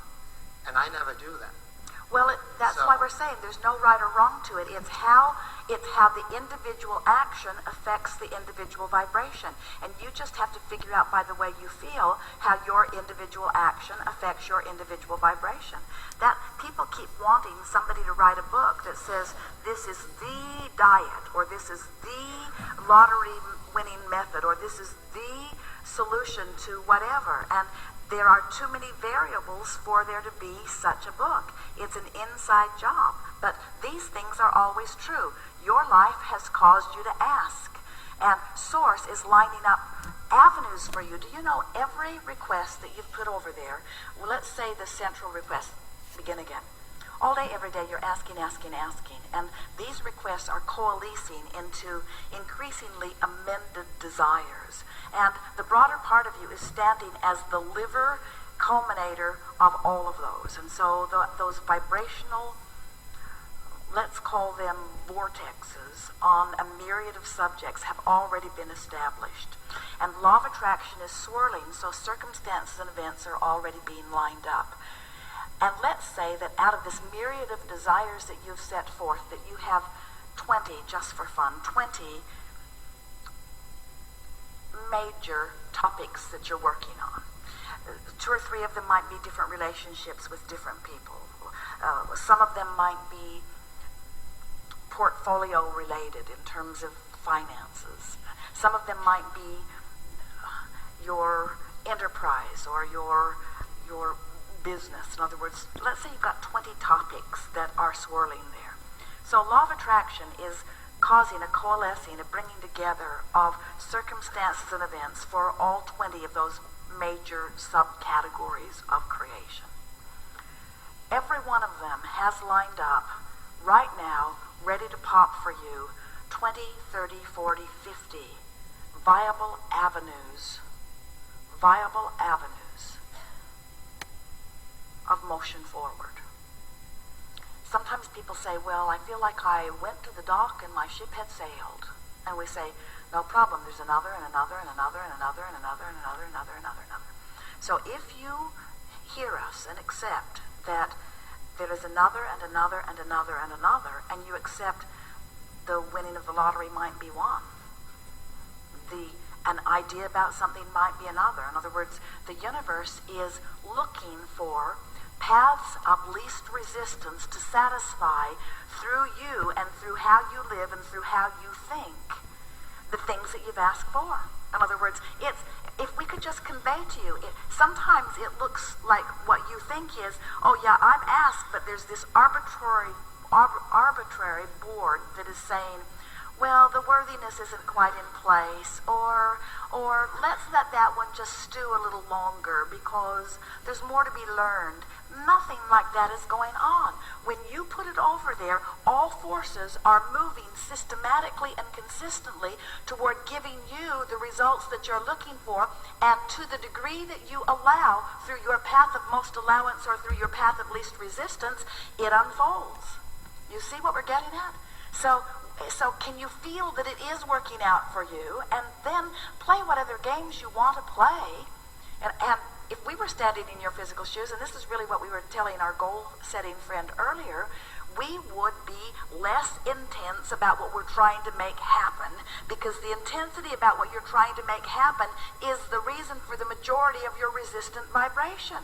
and I never do that. Well, that's why we're saying there's no right or wrong to it. It's how the individual action affects the individual vibration. And you just have to figure out by the way you feel how your individual action affects your individual vibration. That people keep wanting somebody to write a book that says this is the diet, or this is the lottery winning method, or this is the solution to whatever. And there are too many variables for there to be such a book. It's an inside job. But these things are always true. Your life has caused you to ask. And Source is lining up avenues for you. Do you know every request that you've put over there? Well, let's say the central request. Begin again. All day, every day, you're asking. And these requests are coalescing into increasingly amended desires. And the broader part of you is standing as the liver culminator of all of those. And so those vibrational, let's call them vortexes, on a myriad of subjects have already been established. And law of attraction is swirling, so circumstances and events are already being lined up. And let's say that out of this myriad of desires that you've set forth, that you have 20, just for fun, 20 major topics that you're working on. 2 or 3 of them might be different relationships with different people. Some of them might be portfolio related in terms of finances. Some of them might be your enterprise or your business. In other words, let's say you've got 20 topics that are swirling there. So law of attraction is causing a coalescing, a bringing together of circumstances and events for all 20 of those major subcategories of creation. Every one of them has lined up right now, ready to pop for you, 20, 30, 40, 50 viable avenues of motion forward. Sometimes people say, well, I feel like I went to the dock and my ship had sailed. And we say, no problem, there's another and another and another and another and another and another and another and another and another. So if you hear us and accept that there is another and another and another and another, and you accept the winning of the lottery might be one, an idea about something might be another. In other words, the universe is looking for paths of least resistance to satisfy through you and through how you live and through how you think the things that you've asked for. In other words, if we could just convey to you, sometimes it looks like what you think is, oh yeah, I'm asked, but there's this arbitrary board that is saying, well, the worthiness isn't quite in place, or let's let that one just stew a little longer because there's more to be learned. Nothing like that is going on. When you put it over there, all forces are moving systematically and consistently toward giving you the results that you're looking for, and to the degree that you allow through your path of most allowance or through your path of least resistance, it unfolds. You see what we're getting at? So can you feel that it is working out for you? And then play what other games you want to play. And if we were standing in your physical shoes, and this is really what we were telling our goal-setting friend earlier, we would be less intense about what we're trying to make happen, because the intensity about what you're trying to make happen is the reason for the majority of your resistant vibration.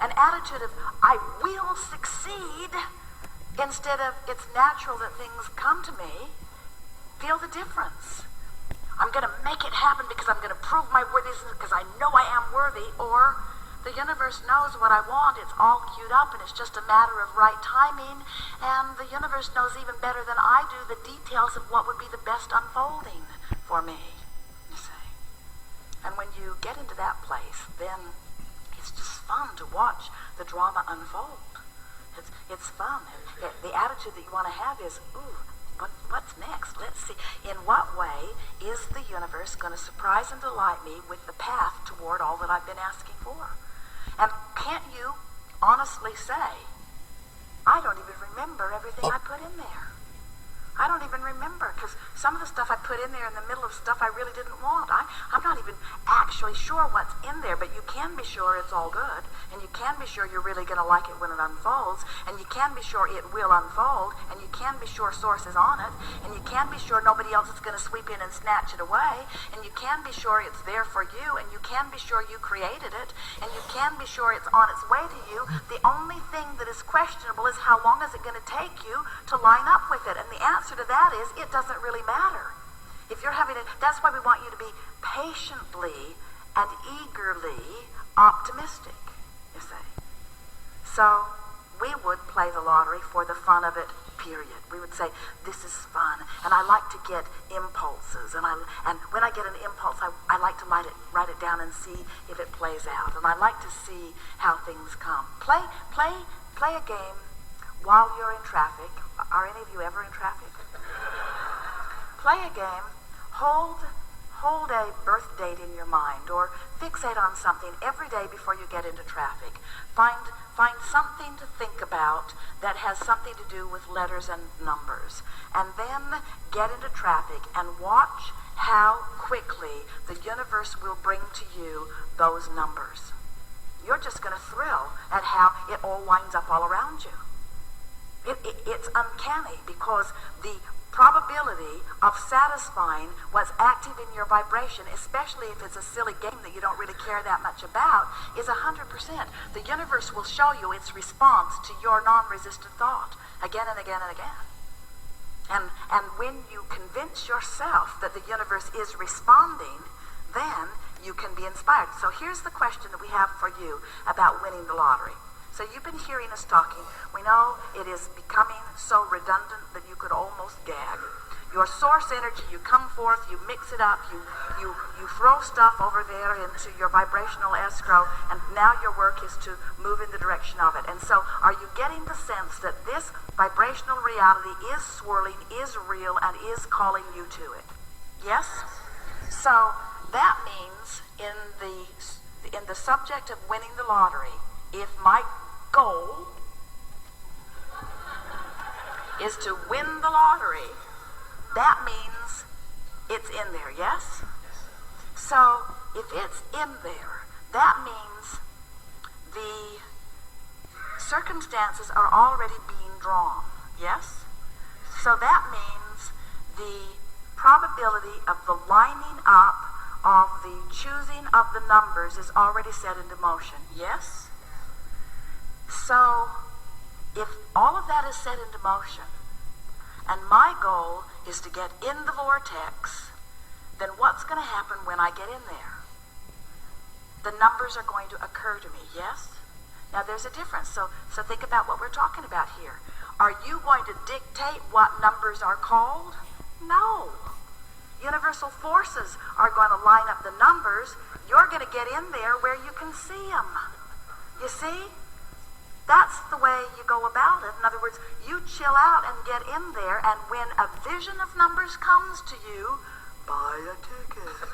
An attitude of, I will succeed, instead of, it's natural that things come to me. Feel the difference. I'm going to make it happen because I'm going to prove my worthiness because I know I am worthy. Or the universe knows what I want. It's all queued up and it's just a matter of right timing. And the universe knows even better than I do the details of what would be the best unfolding for me, you see. And when you get into that place, then it's just fun to watch the drama unfold. It's fun. The attitude that you want to have is, ooh, what's next? Let's see. In what way is the universe going to surprise and delight me with the path toward all that I've been asking for? And can't you honestly say, I don't even remember everything I put in there. I don't even remember, because some of the stuff I put in there in the middle of stuff I really didn't want. I'm not even actually sure what's in there, but you can be sure it's all good, and you can be sure you're really going to like it when it unfolds, and you can be sure it will unfold, and you can be sure Source is on it, and you can be sure nobody else is going to sweep in and snatch it away, and you can be sure it's there for you, and you can be sure you created it, and you can be sure it's on its way to you. The only thing that is questionable is how long is it going to take you to line up with it, and the answer to that is it doesn't really matter. If you're having it, that's why we want you to be patiently and eagerly optimistic, you see. So we would play the lottery for the fun of it, period. We would say, this is fun, and I like to get impulses, and when I get an impulse, I like to write it down and see if it plays out, and I like to see how things come. Play a game while you're in traffic. Are any of you ever in traffic? Play a game. Hold a birth date in your mind, or fixate on something every day before you get into traffic. Find something to think about that has something to do with letters and numbers, and then get into traffic and watch how quickly the universe will bring to you those numbers. You're just going to thrill at how it all winds up all around you. It's uncanny, because the probability of satisfying what's active in your vibration, especially if it's a silly game that you don't really care that much about, is 100%. The universe will show you its response to your non-resistant thought again and again and again. And when you convince yourself that the universe is responding, then you can be inspired. So here's the question that we have for you about winning the lottery. So you've been hearing us talking. We know it is becoming so redundant that you could almost gag. Your source energy, you come forth, you mix it up, you throw stuff over there into your vibrational escrow, and now your work is to move in the direction of it. And so are you getting the sense that this vibrational reality is swirling, is real, and is calling you to it? Yes? So that means in the subject of winning the lottery, if my goal is to win the lottery, that means it's in there, yes? So if it's in there, that means the circumstances are already being drawn, yes? So that means the probability of the lining up of the choosing of the numbers is already set into motion, yes? So if all of that is set into motion, and my goal is to get in the vortex, then what's going to happen when I get in there? The numbers are going to occur to me, yes? Now there's a difference, so think about what we're talking about here. Are you going to dictate what numbers are called? No. Universal forces are going to line up the numbers. You're going to get in there where you can see them. You see? That's the way you go about it. In other words, you chill out and get in there, and when a vision of numbers comes to you, buy a ticket.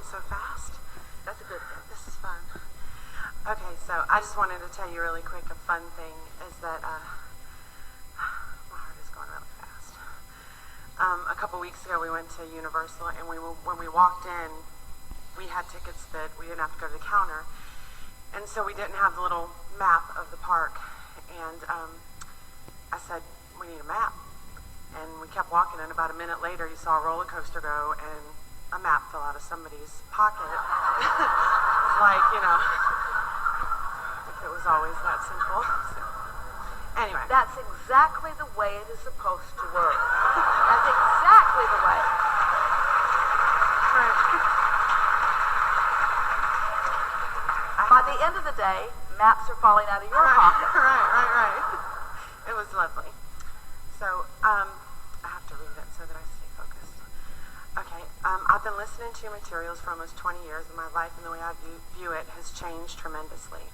So fast. That's a good thing. This is fun. Okay, so I just wanted to tell you really quick, a fun thing is that my heart is going really fast. A couple weeks ago we went to Universal, and when we walked in, we had tickets that we didn't have to go to the counter, and so we didn't have the little map of the park, and I said, we need a map, and we kept walking, and about a minute later you saw a roller coaster go, and a map fell out of somebody's pocket. It's like, if it was always that simple. So, anyway. That's exactly the way it is supposed to work. That's exactly the way. Right. By the end of the day, maps are falling out of your pocket. Right. It was lovely. So, I have to read it so that I stay focused. Okay, I've been listening to your materials for almost 20 years, and my life and the way I view it has changed tremendously.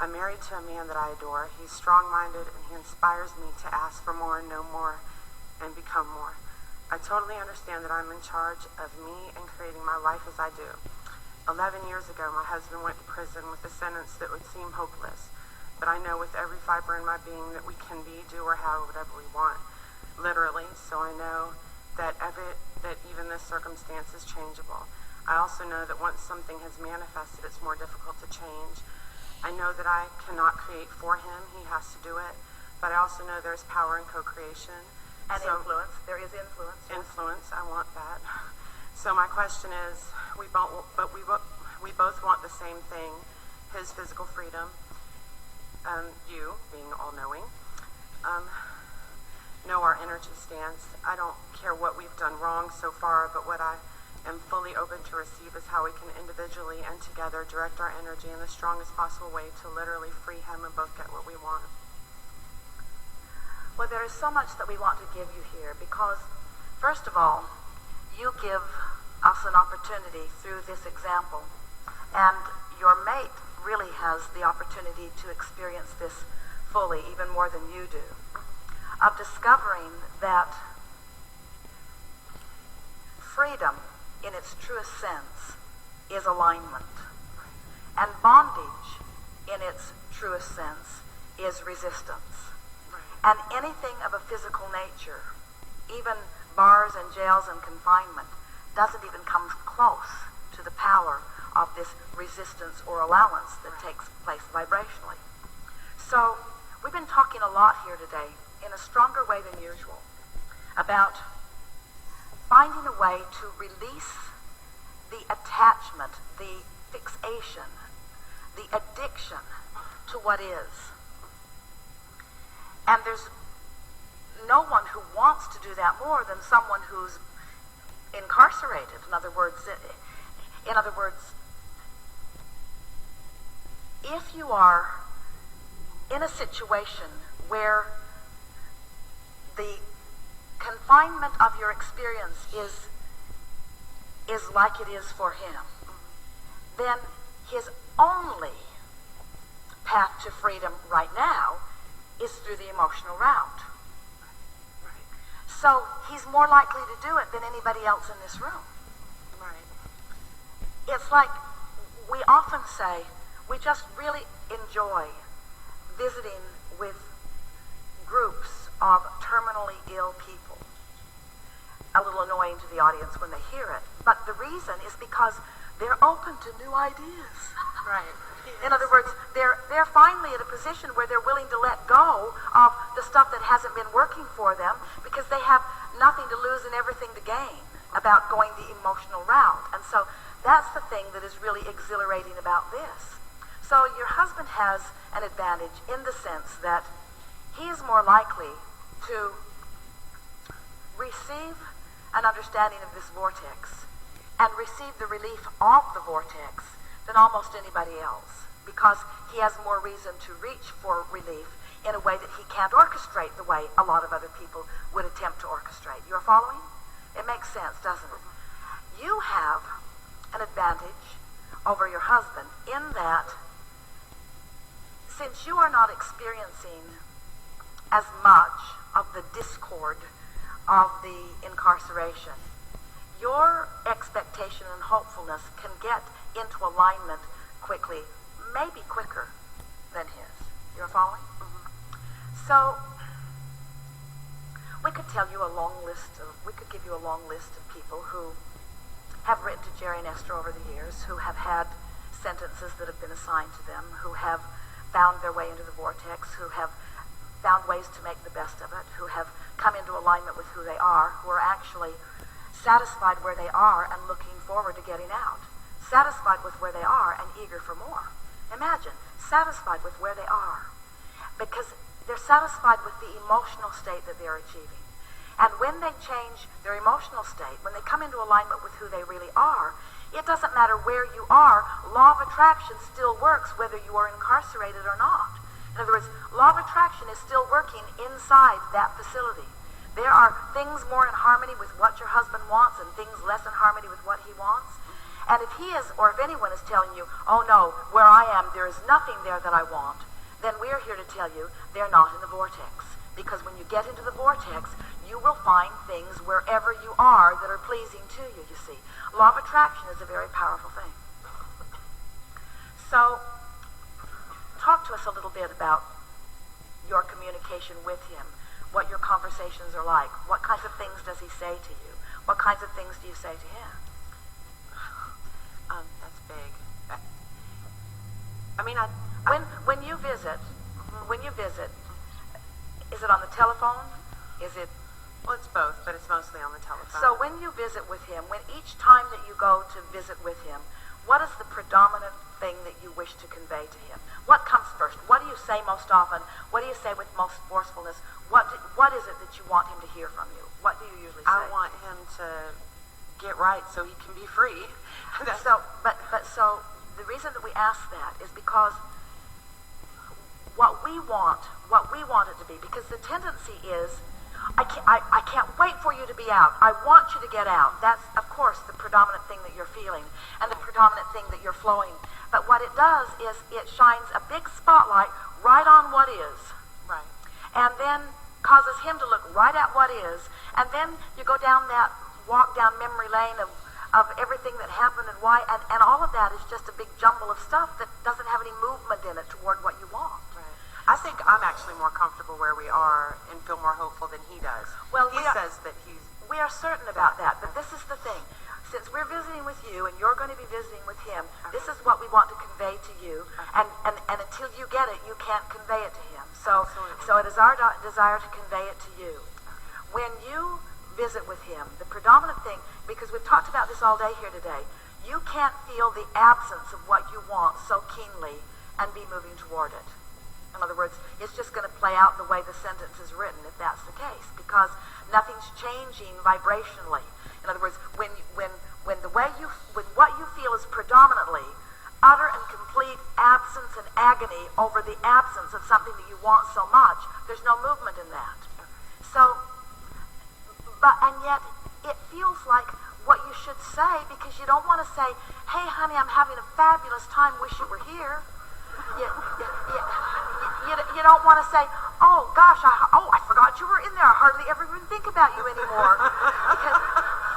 I'm married to a man that I adore. He's strong-minded, and he inspires me to ask for more, know more, and become more. I totally understand that I'm in charge of me and creating my life as I do. 11 years ago, my husband went to prison with a sentence that would seem hopeless, but I know with every fiber in my being that we can be, do, or have whatever we want, literally, so I know that even this circumstance is changeable. I also know that once something has manifested, it's more difficult to change. I know that I cannot create for him. He has to do it. But I also know there's power in co-creation. And influence. There is influence. Influence. I want that. So my question is, we both want the same thing, his physical freedom, you being all-knowing, know our energy stance. I don't care what we've done wrong so far, but what I am fully open to receive is how we can individually and together direct our energy in the strongest possible way to literally free him and both get what we want. Well, there is so much that we want to give you here because, first of all, you give us an opportunity through this example, and your mate really has the opportunity to experience this fully, even more than you do, of discovering that freedom, in its truest sense, is alignment. And bondage, in its truest sense, is resistance. And anything of a physical nature, even bars and jails and confinement, doesn't even come close to the power of this resistance or allowance that takes place vibrationally. So, we've been talking a lot here today, in a stronger way than usual, about finding a way to release the attachment, the fixation, the addiction to what is. And there's no one who wants to do that more than someone who's incarcerated. In other words, if you are in a situation where the confinement of your experience is like it is for him, then his only path to freedom right now is through the emotional route. So he's more likely to do it than anybody else in this room. It's like we often say, we just really enjoy visiting with groups of terminally ill people. A little annoying to the audience when they hear it, but the reason is because they're open to new ideas. In other words, they're finally at a position where they're willing to let go of the stuff that hasn't been working for them because they have nothing to lose and everything to gain about going the emotional route. And so that's the thing that is really exhilarating about this. So your husband has an advantage in the sense that he is more likely to receive an understanding of this vortex and receive the relief of the vortex than almost anybody else, because he has more reason to reach for relief in a way that he can't orchestrate the way a lot of other people would attempt to orchestrate. You're following? It makes sense, doesn't it? You have an advantage over your husband in that since you are not experiencing as much of the discord of the incarceration, your expectation and hopefulness can get into alignment quickly, maybe quicker than his. You're following? So we could give you a long list of people who have written to Jerry and Esther over the years, who have had sentences that have been assigned to them, who have found their way into the vortex, who have found ways to make the best of it, who have come into alignment with who they are, who are actually satisfied where they are and looking forward to getting out. Satisfied with where they are and eager for more. Imagine, satisfied with where they are. Because they're satisfied with the emotional state that they're achieving. And when they change their emotional state, when they come into alignment with who they really are, it doesn't matter where you are, law of attraction still works whether you are incarcerated or not. In other words, law of attraction is still working inside that facility. There are things more in harmony with what your husband wants and things less in harmony with what he wants. And if he is, or if anyone is telling you, oh no, where I am, there is nothing there that I want, then we're here to tell you they're not in the vortex. Because when you get into the vortex, you will find things wherever you are that are pleasing to you, you see. Law of attraction is a very powerful thing. So, talk to us a little bit about your communication with him, what your conversations are like, what kinds of things does he say to you, what kinds of things do you say to him? That's big. When you visit, is it on the telephone? Is it? Well, it's both, but it's mostly on the telephone. So when you visit with him, when each time that you go to visit with him, what is the predominant thing that you wish to convey to him? What comes first? What do you say most often? What do you say with most forcefulness? What is it that you want him to hear from you? What do you usually say? I want him to get right so he can be free. So the reason that we ask that is because what we want it to be, because the tendency is, I can't wait for you to be out. I want you to get out. That's, of course, the predominant thing that you're feeling and the predominant thing that you're flowing. But what it does is it shines a big spotlight right on what is. Right. And then causes him to look right at what is. And then you go down that walk down memory lane of everything that happened and why, and all of that is just a big jumble of stuff that doesn't have any movement in it toward what you want. Right. I think I'm actually more comfortable where we are and feel more hopeful than he does. Well, he says that he's... We are certain about that, but this is the thing. Since we're visiting with you and you're going to be visiting with him, this is what we want to convey to you, and until you get it, you can't convey it to him. So it is our desire to convey it to you. When you visit with him, the predominant thing, because we've talked about this all day here today, you can't feel the absence of what you want so keenly and be moving toward it. In other words, it's just going to play out the way the sentence is written, if that's the case, because nothing's changing vibrationally. In other words, when what you feel is predominantly utter and complete absence and agony over the absence of something that you want so much, there's no movement in that. So, and yet it feels like what you should say, because you don't want to say, "Hey, honey, I'm having a fabulous time. Wish you were here." You don't want to say, "Oh gosh, I forgot you were in there. I hardly ever even think about you anymore."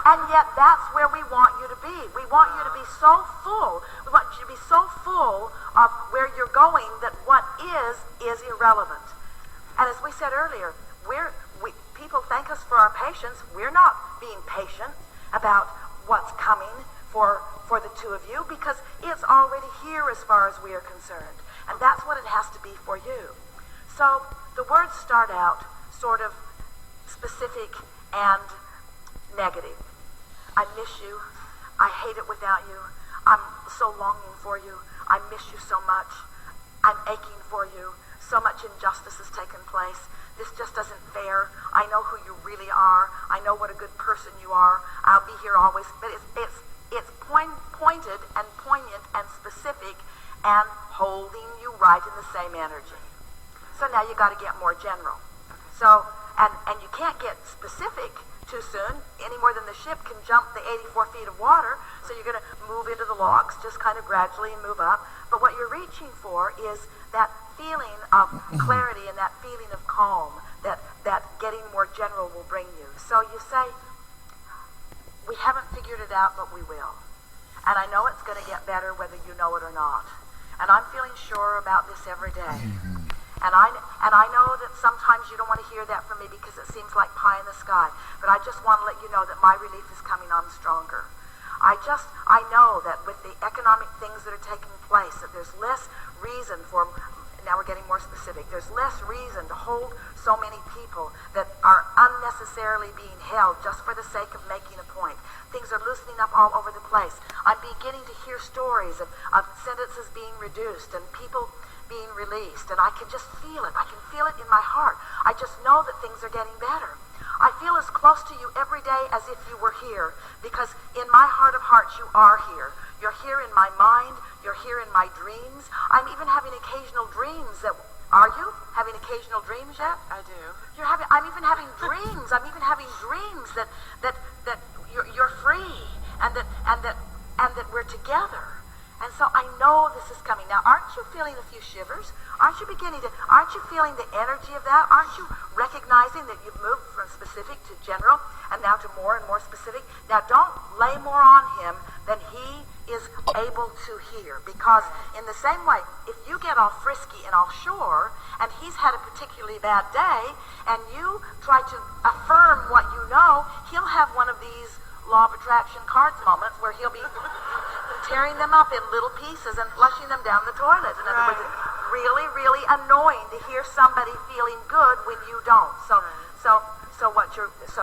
And yet that's where we want you to be. We want you to be so full. We want you to be so full of where you're going that what is irrelevant. And as we said earlier, people thank us for our patience. We're not being patient about what's coming for the two of you, because it's already here as far as we are concerned. And that's what it has to be for you. So the words start out sort of specific and negative. I miss you. I hate it without you. I'm so longing for you. I miss you so much. I'm aching for you. So much injustice has taken place. This just isn't fair. I know who you really are. I know what a good person you are. I'll be here always. But it's pointed and poignant and specific and holding you right in the same energy. So now you got to get more general. So, and you can't get specific too soon, any more than the ship can jump the 84 feet of water, so you're going to move into the locks just kind of gradually and move up. But what you're reaching for is that feeling of clarity and that feeling of calm that getting more general will bring you. So you say, "We haven't figured it out, but we will. And I know it's going to get better whether you know it or not. And I'm feeling sure about this every day. And I know that sometimes you don't want to hear that from me because it seems like pie in the sky. But I just want to let you know that my relief is coming on stronger. I know that with the economic things that are taking place, that there's less reason for, now we're getting more specific, there's less reason to hold so many people that are unnecessarily being held just for the sake of making a point. Things are loosening up all over the place. I'm beginning to hear stories of sentences being reduced and people being released, and I can just feel it. I can feel it in my heart. I just know that things are getting better. I feel as close to you every day as if you were here, because in my heart of hearts you are here. You're here in my mind. You're here in my dreams. I'm even having occasional dreams that... Are you having occasional dreams yet? I do. I'm even having dreams. I'm even having dreams that you're free and that we're together. And so I know this is coming. Now, aren't you feeling a few shivers? Aren't you feeling the energy of that? Aren't you recognizing that you've moved from specific to general and now to more and more specific? Now, don't lay more on him than he is able to hear, because in the same way, if you get all frisky and all sure, and he's had a particularly bad day, and you try to affirm what you know, he'll have one of these law of attraction cards moments where he'll be tearing them up in little pieces and flushing them down the toilet. In other words, it's really, really annoying to hear somebody feeling good when you don't. So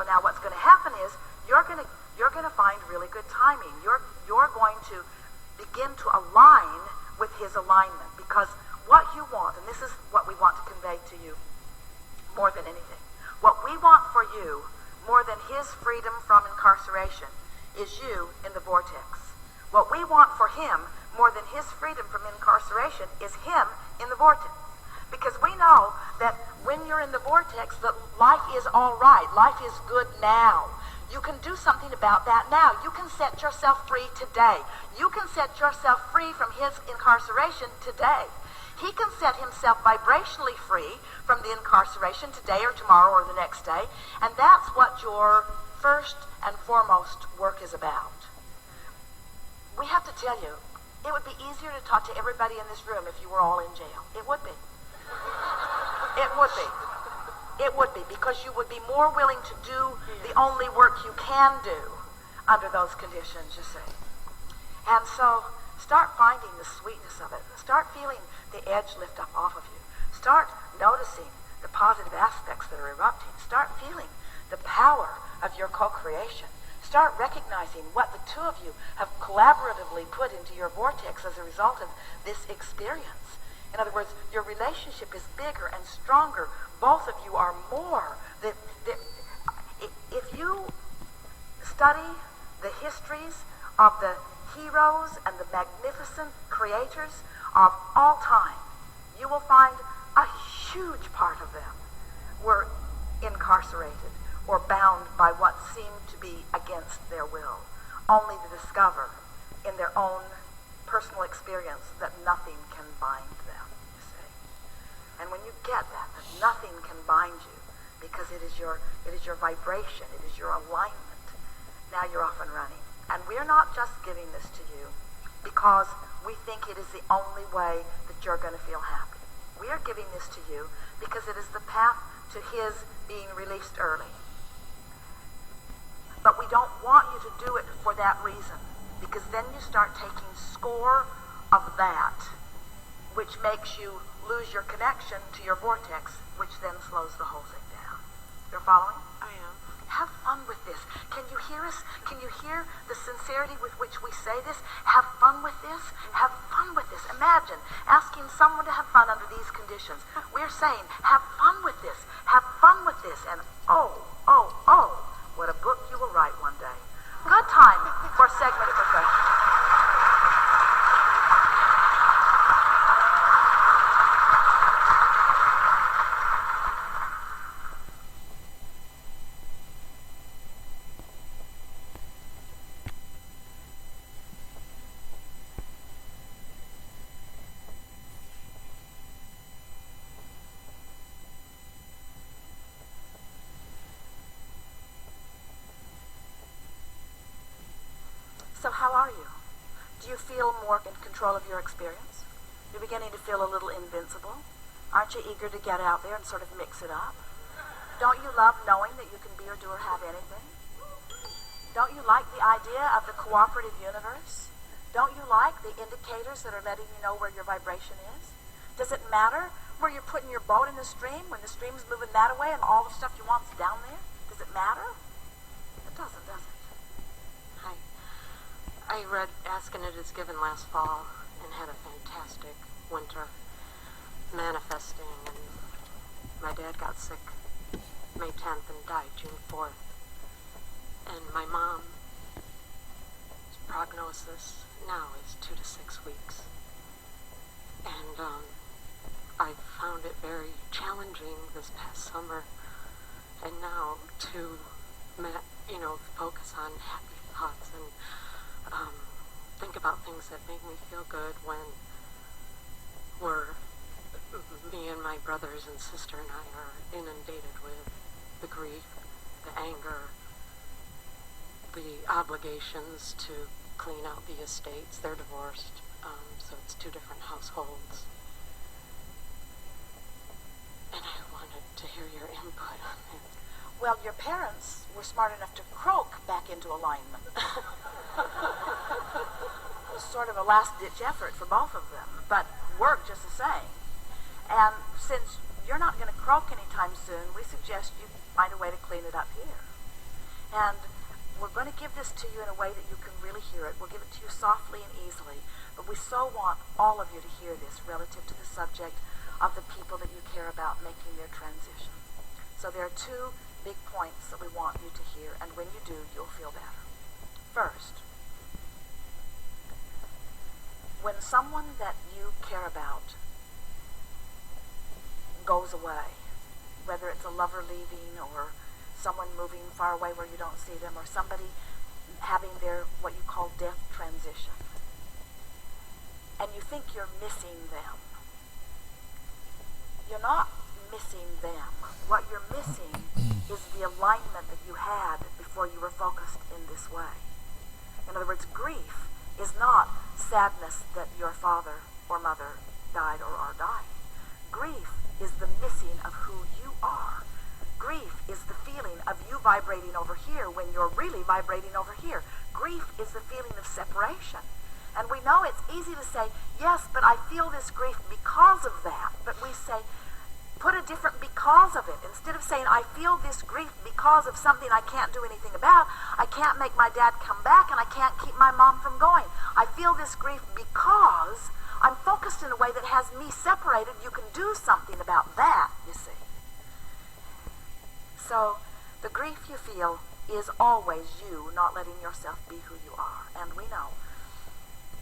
now what's going to happen is you're going to find really good timing. You're going to begin to align with his alignment, because what you want, and this is what we want to convey to you more than anything, what we want for you more than his freedom from incarceration is you in the vortex. What we want for him more than his freedom from incarceration is him in the vortex. Because we know that when you're in the vortex, that life is all right. Life is good now. You can do something about that now. You can set yourself free today. You can set yourself free from his incarceration today. He can set himself vibrationally free from the incarceration today or tomorrow or the next day, and that's what your first and foremost work is about. We have to tell you, it would be easier to talk to everybody in this room if you were all in jail. It would be. It would be. It would be, because you would be more willing to do the only work you can do under those conditions, you see. And so, start finding the sweetness of it. Start feeling the edge lift up off of you. Start noticing the positive aspects that are erupting. Start feeling the power of your co-creation. Start recognizing what the two of you have collaboratively put into your vortex as a result of this experience. In other words, your relationship is bigger and stronger. Both of you are more. If you study the histories of the heroes and the magnificent creators of all time, you will find a huge part of them were incarcerated or bound by what seemed to be against their will, only to discover in their own personal experience that nothing can bind them, you see. And when you get that nothing can bind you, because it is your vibration, it is your alignment, now you're off and running. And we're not just giving this to you because we think it is the only way that you're going to feel happy. We are giving this to you because it is the path to his being released early. But we don't want you to do it for that reason, because then you start taking score of that, which makes you lose your connection to your vortex, which then slows the whole thing down. You're following? I am. Have fun with this. Can you hear us? Can you hear the sincerity with which we say this? Have fun with this. Have fun with this. Imagine asking someone to have fun under these conditions. We're saying, have fun with this. Have fun with this. And oh, what a book you will write one day. Good time for a segment of refreshment. So how are you? Do you feel more in control of your experience? You're beginning to feel a little invincible? Aren't you eager to get out there and sort of mix it up? Don't you love knowing that you can be or do or have anything? Don't you like the idea of the cooperative universe? Don't you like the indicators that are letting you know where your vibration is? Does it matter where you're putting your boat in the stream when the stream's moving that way and all the stuff you want's down there? Does it matter? It doesn't, does it? I read Ask and It Is Given last fall and had a fantastic winter manifesting, and my dad got sick May 10th and died June 4th. And my mom's prognosis now is 2 to 6 weeks. And I found it very challenging this past summer, and now to focus on happy thoughts and think about things that make me feel good when me and my brothers and sister and I are inundated with the grief, the anger, the obligations to clean out the estates. They're divorced, so it's 2 different households. And I wanted to hear your input on it. Well, your parents were smart enough to croak back into alignment. It was sort of a last-ditch effort for both of them, but worked just the same. And since you're not going to croak anytime soon, we suggest you find a way to clean it up here. And we're going to give this to you in a way that you can really hear it. We'll give it to you softly and easily, but we so want all of you to hear this relative to the subject of the people that you care about making their transition. So there are 2 big points that we want you to hear, and when you do, you'll feel better. First, when someone that you care about goes away, whether it's a lover leaving or someone moving far away where you don't see them, or somebody having their what you call death transition, and you think you're missing them, you're not missing them. What you're missing is the alignment that you had before you were focused in this way. In other words, grief is not sadness that your father or mother died or are dying. Grief is the missing of who you are. Grief is the feeling of you vibrating over here when you're really vibrating over here. Grief is the feeling of separation. And we know it's easy to say, yes, but I feel this grief because of that. But we say, put a different because of it. Instead of saying, I feel this grief because of something I can't do anything about, I can't make my dad come back and I can't keep my mom from going. I feel this grief because I'm focused in a way that has me separated. You can do something about that, you see. So the grief you feel is always you not letting yourself be who you are. And we know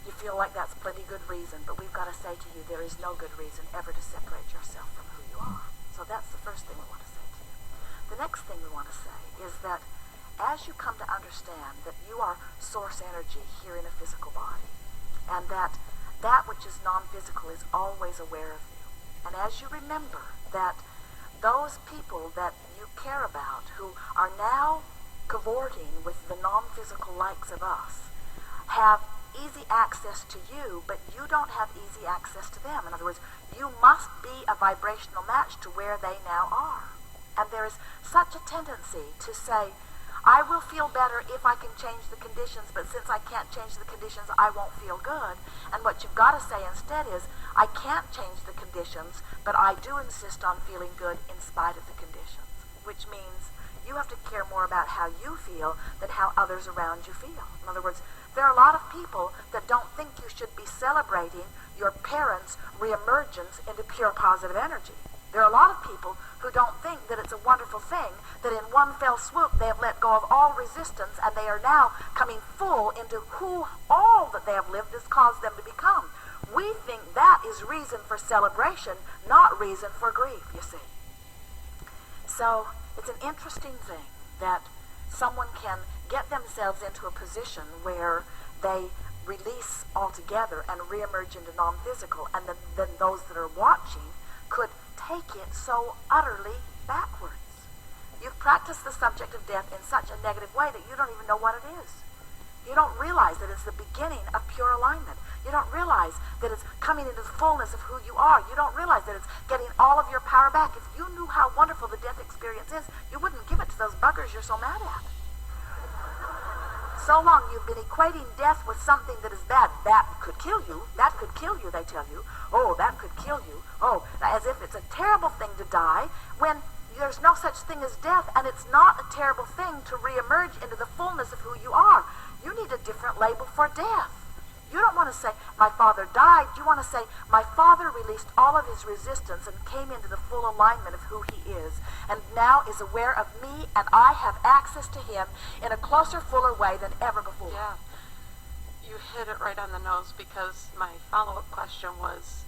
you feel like that's plenty good reason, but we've got to say to you, there is no good reason ever to separate yourself from who you are. So that's the first thing we want to say to you. The next thing we want to say is that as you come to understand that you are source energy here in a physical body, and that which is non-physical is always aware of you, and as you remember that those people that you care about who are now cavorting with the non-physical likes of us have easy access to you, but you don't have easy access to them. In other words, you must be a vibrational match to where they now are. And there is such a tendency to say, I will feel better if I can change the conditions, but since I can't change the conditions, I won't feel good. And what you've got to say instead is, I can't change the conditions, but I do insist on feeling good in spite of the conditions, which means you have to care more about how you feel than how others around you feel. In other words, there are a lot of people that don't think you should be celebrating your parents' reemergence into pure positive energy. There are a lot of people who don't think that it's a wonderful thing that in one fell swoop they have let go of all resistance and they are now coming full into who all that they have lived has caused them to become. We think that is reason for celebration, not reason for grief, you see. So it's an interesting thing that someone can get themselves into a position where they release altogether and reemerge into non-physical, and then those that are watching could take it so utterly backwards. You've practiced the subject of death in such a negative way that you don't even know what it is. You don't realize that it's the beginning of pure alignment. You don't realize that it's coming into the fullness of who you are. You don't realize that it's getting all of your power back. If you knew how wonderful the death experience is, you wouldn't give it to those buggers you're so mad at. So long you've been equating death with something that is bad. That could kill you. That could kill you, they tell you. Oh, that could kill you. Oh, as if it's a terrible thing to die when there's no such thing as death, and it's not a terrible thing to reemerge into the fullness of who you are. You need a different label for death. You don't want to say, my father died. You want to say, my father released all of his resistance and came into the full alignment of who he is, and now is aware of me, and I have access to him in a closer, fuller way than ever before. Yeah, you hit it right on the nose, because my follow-up question was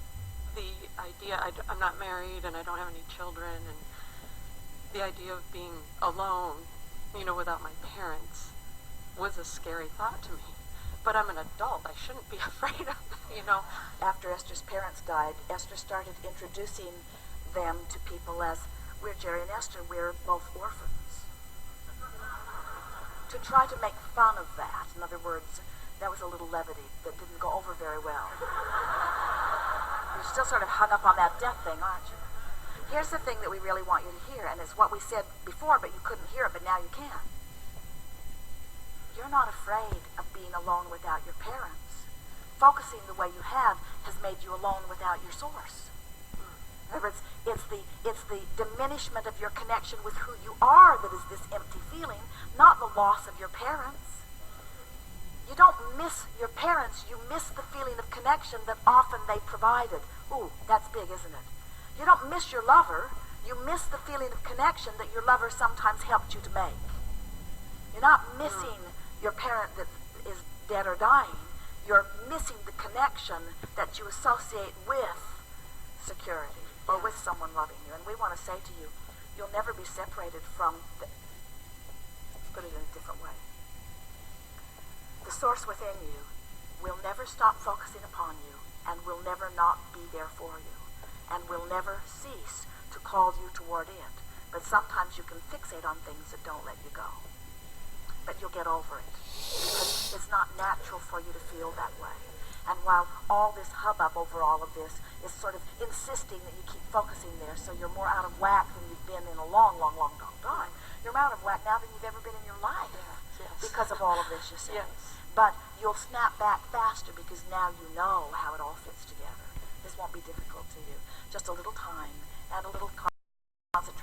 the idea, I'm not married and I don't have any children, and the idea of being alone, without my parents, was a scary thought to me. But I'm an adult. I shouldn't be afraid of it, After Esther's parents died, Esther started introducing them to people as, we're Jerry and Esther, we're both orphans. To try to make fun of that. In other words, that was a little levity that didn't go over very well. You're still sort of hung up on that death thing, aren't you? Here's the thing that we really want you to hear, and it's what we said before, but you couldn't hear it, but now you can. You're not afraid of being alone without your parents. Focusing the way you have has made you alone without your source. In other words, it's the diminishment of your connection with who you are that is this empty feeling, not the loss of your parents. You don't miss your parents, you miss the feeling of connection that often they provided. Ooh, that's big, isn't it? You don't miss your lover, you miss the feeling of connection that your lover sometimes helped you to make. You're not missing your parent that is dead or dying. You're missing the connection that you associate with security or with someone loving you. And we want to say to you, you'll never be separated from let's put it in a different way. The source within you will never stop focusing upon you and will never not be there for you. and will never cease to call you toward it. But sometimes you can fixate on things that don't let you go. But you'll get over it, because it's not natural for you to feel that way. And while all this hubbub over all of this is sort of insisting that you keep focusing there, so you're more out of whack than you've been in a long, long, long, long time. You're out of whack now than you've ever been in your life because of all of this, you see. But you'll snap back faster because now you know how it all fits together. This won't be difficult to you. Just a little time and a little concentration.